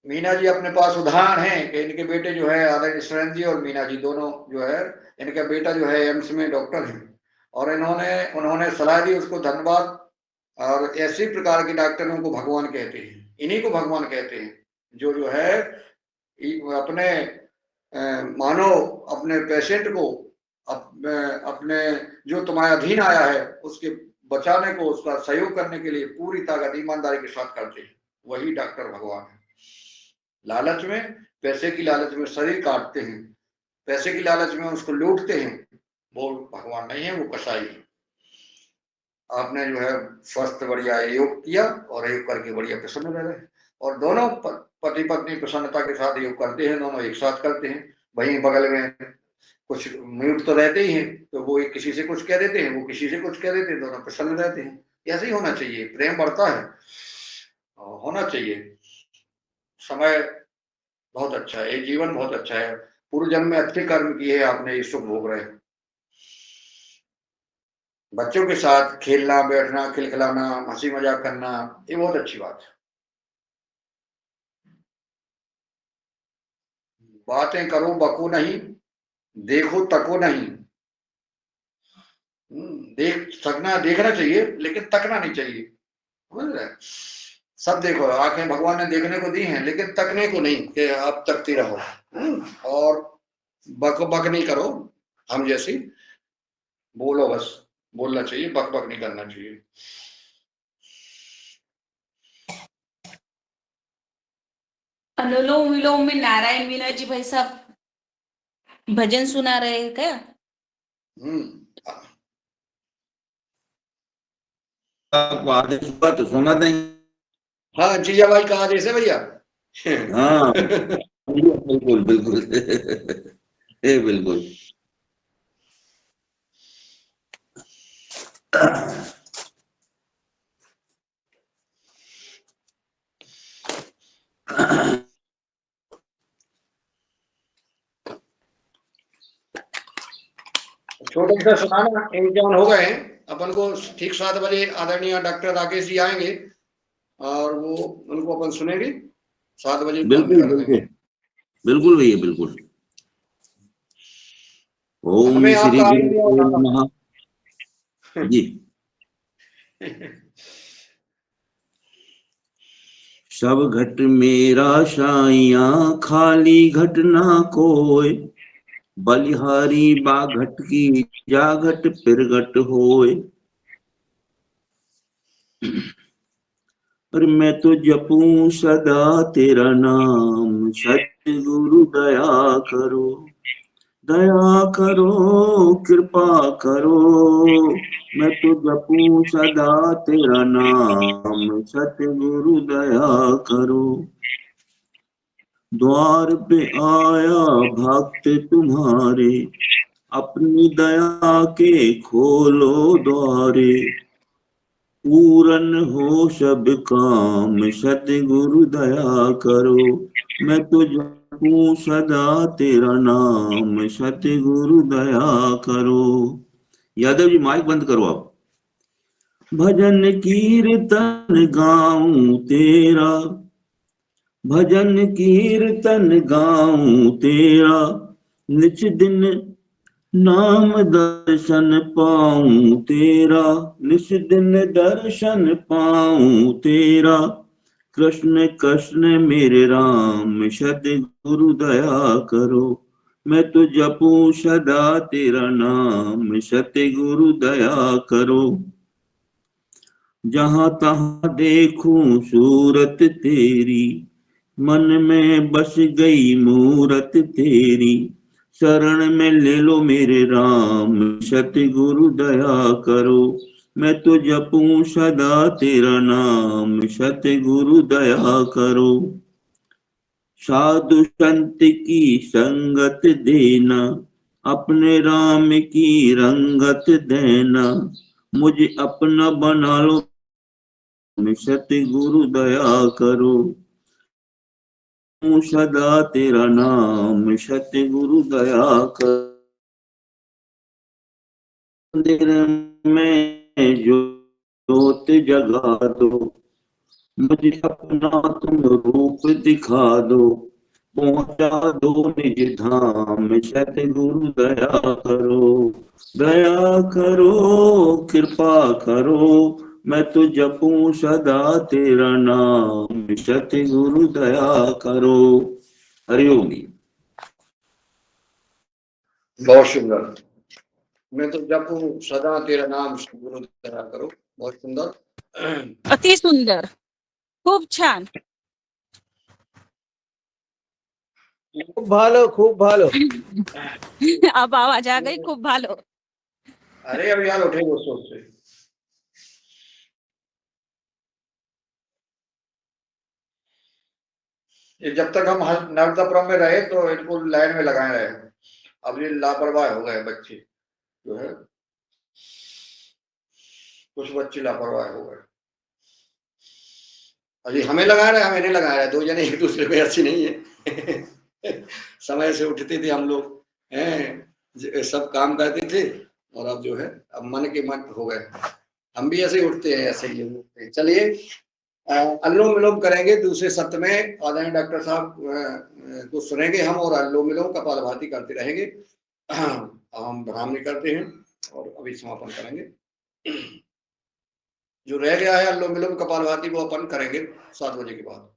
मीना जी अपने पास उदाहरण है कि इनके बेटे जो है, आदरणीय सुरेंद्र जी और मीना जी दोनों जो है, इनका बेटा जो है एम्स में डॉक्टर है, और उन्होंने सलाह दी उसको, धन्यवाद। और ऐसी प्रकार के डॉक्टरों को भगवान कहते हैं, इन्हीं को भगवान कहते हैं, जो है अपने मानो अपने पेशेंट को अपने जो तुम्हारे अधीन आया है उसके बचाने को, उसका सहयोग करने के लिए पूरी ताकत ईमानदारी के साथ करते हैं, वही डॉक्टर भगवान है। लालच में, पैसे की लालच में शरीर काटते हैं, पैसे की लालच में उसको लूटते हैं, वो भगवान नहीं है, वो कसाई है। आपने जो है स्वस्थ बढ़िया योग किया, और योग करके बढ़िया प्रसन्न रह रहे, और दोनों पति पत्नी प्रसन्नता के साथ योग करते हैं, दोनों एक साथ करते हैं। वहीं बगल में कुछ म्यूट तो रहते ही हैं, तो वो एक किसी से कुछ कह देते हैं, वो किसी से कुछ कह देते हैं, दोनों प्रसन्न रहते हैं। ऐसे ही होना चाहिए, प्रेम बढ़ता है, होना चाहिए। समय बहुत अच्छा है, ये जीवन बहुत अच्छा है, पूर्व जन्म में अच्छे कर्म किए हैं आपने, ये सुख भोग रहे हैं। बच्चों के साथ खेलना बैठना, खिलखिलाना, हंसी मजाक करना, ये बहुत अच्छी बात है। बातें करो बको नहीं, देखो तको नहीं। देख सकना, देखना चाहिए, लेकिन तकना नहीं चाहिए, समझ रहे? सब देखो, आंखें भगवान ने देखने को दी हैं, लेकिन तकने को नहीं कि आप तकती रहो। और बक बक नहीं करो, हम जैसी बोलो, बस बोलना चाहिए, बक बक नहीं करना चाहिए। अनुलोम विलोम में नारायण मीना जी भाई साहब भजन सुना रहे हैं क्या? आपको आदेश हुआ तो सुना देंगे। हाँ, जीजा भाई का आदेश है भैया। हाँ बिल्कुल बिल्कुल बिल्कुल। छोटे से सुनाना, इम्तिहान हो गए हैं अपन को। ठीक 7 बजे आदरणीय डॉक्टर राकेश जी आएंगे और वो उनको अपन सुनेंगे। 7 बजे बंद बिल्कुल कर देंगे। बिल्कुल बिल्कुल भैया बिल्कुल। ओम हमें श्री आपका गुरु नमः जी। सब घट मेरा साइया खाली घट ना कोय, बलिहारी बाघट की जाघट पिरगट होय। पर मैं तो जपूं सदा तेरा नाम, सतगुरु दया करो, दया करो, कृपा करो। मैं तो जपूं सदा तेरा नाम, सतगुरु दया करो। द्वार पे आया भक्त तुम्हारे, अपनी दया के खोलो द्वारे। पूरन हो सब काम, सतगुरु दया करो। मैं तो जपूं सदा तेरा नाम, सतगुरु दया करो। यादव जी माइक बंद करो आप। भजन कीर्तन गाऊं तेरा, भजन कीर्तन गाऊं तेरा, निच दिन नाम दर्शन पाऊं तेरा, निस दिन दर्शन पाऊं तेरा। कृष्ण कृष्ण मेरे राम, सतगुरु दया करो। मैं तो जपूं सदा तेरा नाम, सतगुरु दया करो। जहां तहां देखूं सूरत तेरी, मन में बस गई मूरत तेरी। शरण में ले लो मेरे राम, सतगुरु दया करो। मैं तो जपूं सदा तेरा नाम, सतगुरु दया करो। साधु संत की संगत देना, अपने राम की रंगत देना। मुझे अपना बना लो, सतगुरु दया करो। सदा तेरा नाम, सतगुरु दया कर। मंदिर में ज्योत जगा दो, मुझे अपना तुम रूप दिखा दो। पहुंचा दो निज धाम, सतगुरु दया करो, दया करो, कृपा करो। मैं तो जपूं सदा तेरा नाम, सतगुरु दया करो। हरिओम। बहुत सुंदर। मैं तो जपूं सदा तेरा नाम, सतगुरु दया करो। बहुत सुंदर। अति सुंदर, खूप छान। खूप भालो, खूप भालो। अब आवाज आ गई, खूप भालो। अरे अब यार उठे वो सोच से। ये जब तक हम नर्मदापुरम में रहे तो इनको लाइन में लगाए रहे। अब ये लापरवाह हो गए बच्चे जो है, कुछ बच्चे लापरवाह हो गए। अभी हमें लगा रहे, हमें नहीं लगा रहे। दो जने एक दूसरे में अच्छी नहीं है। समय से उठते थे हम लोग, हैं, सब काम करते थे। और अब जो है, अब मन के मन हो गए। हम भी ऐसे ही उठते हैं, ऐसे ही उठते हैं। चलिए अनुलोम विलोम करेंगे दूसरे सत्र में। आदरणीय डॉक्टर साहब को सुनेंगे हम, और अनुलोम विलोम कपालभाति करते रहेंगे। हम भ्रामरी करते हैं और अभी समापन करेंगे। जो रह गया है अनुलोम विलोम कपालभाति वो अपन करेंगे 7 बजे के बाद।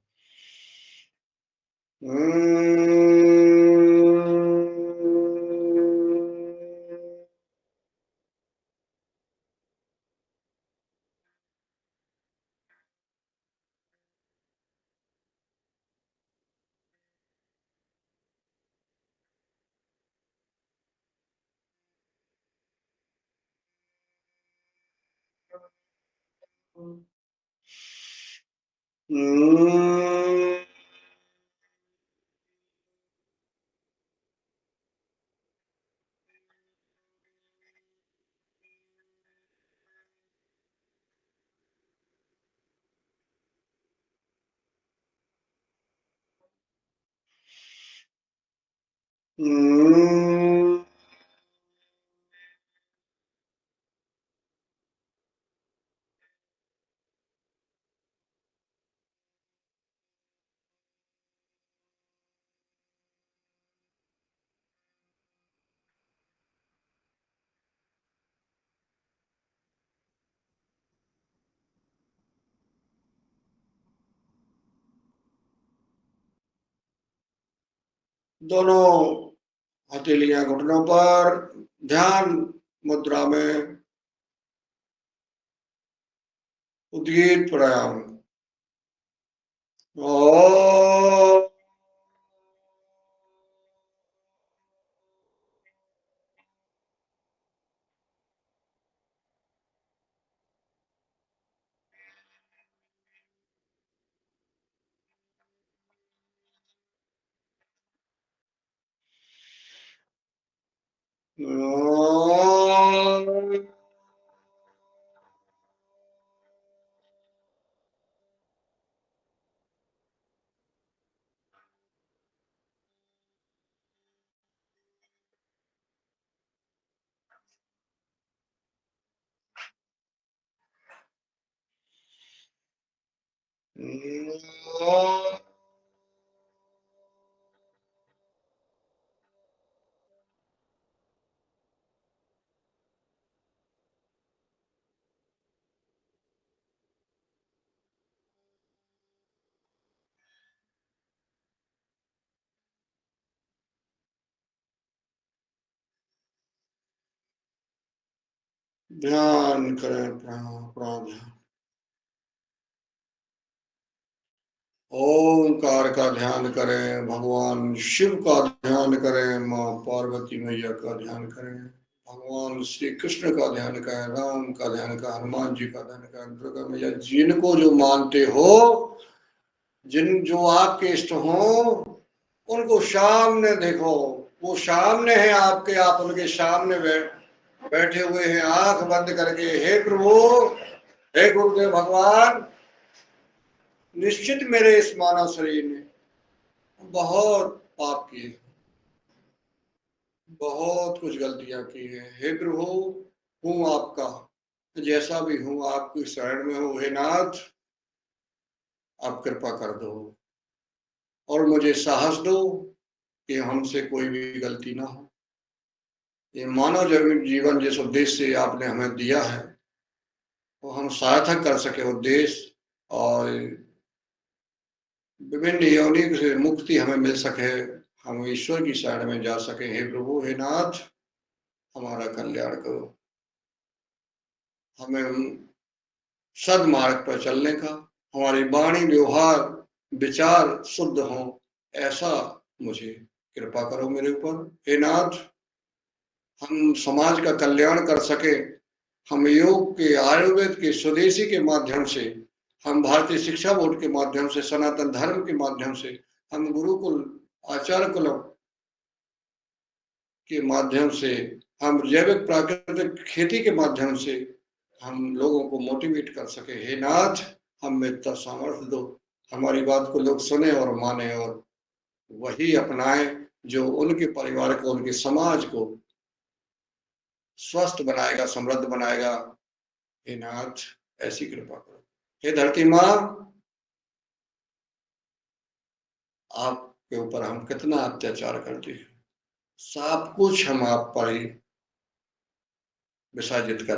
दोनों हथेलियां घुटनों पर, ध्यान मुद्रा में, उद्गीत प्राणायाम। ओम ध्यान करें, प्राणायाम। ओंकार का ध्यान करें, भगवान शिव का ध्यान करें, माँ पार्वती मैया का ध्यान करें, भगवान श्री कृष्ण का ध्यान करें, राम का ध्यान करें, हनुमान जी का ध्यान करें, दुर्गा मैया, जिनको जो मानते हो, जो आपके इष्ट हो, उनको सामने देखो, वो सामने है आपके, आप उनके सामने बैठे हुए हैं आंख बंद करके। हे प्रभु, हे गुरुदेव भगवान, निश्चित मेरे इस मानव शरीर ने बहुत पाप किए, बहुत कुछ गलतियां की हैं। हे प्रभु, हूँ आपका, जैसा भी हूँ आपकी शरण में हूँ। हे नाथ, आप कृपा कर दो और मुझे साहस दो कि हमसे कोई भी गलती ना हो। ये मानव जीवन जिस उद्देश्य से आपने हमें दिया है, वो हम सार्थक कर सके उद्देश्य, और विभिन्न योनि से मुक्ति हमें मिल सके, हम ईश्वर की शरण में जा सके। हे प्रभु, हे नाथ, हमारा कल्याण करो, हमें सदमार्ग पर चलने का, हमारी वाणी व्यवहार विचार शुद्ध हो, ऐसा मुझे कृपा करो मेरे ऊपर। हे नाथ, हम समाज का कल्याण कर सके, हम योग के, आयुर्वेद के, स्वदेशी के माध्यम से, हम भारतीय शिक्षा बोर्ड के माध्यम से, सनातन धर्म के माध्यम से, हम गुरुकुल आचार्य कुल के माध्यम से, हम जैविक प्राकृतिक खेती के माध्यम से हम लोगों को मोटिवेट कर सके। हे नाथ, हम में इतना सामर्थ्य दो, हमारी बात को लोग सुने और माने और वही अपनाएं जो उनके परिवार को, उनके समाज को स्वस्थ बनाएगा, समृद्ध बनाएगा। हे नाथ, ऐसी कृपा करो। हे धरती माँ, आपके ऊपर हम कितना अत्याचार करते हैं, सब कुछ हम आप पर ही विसर्जित कर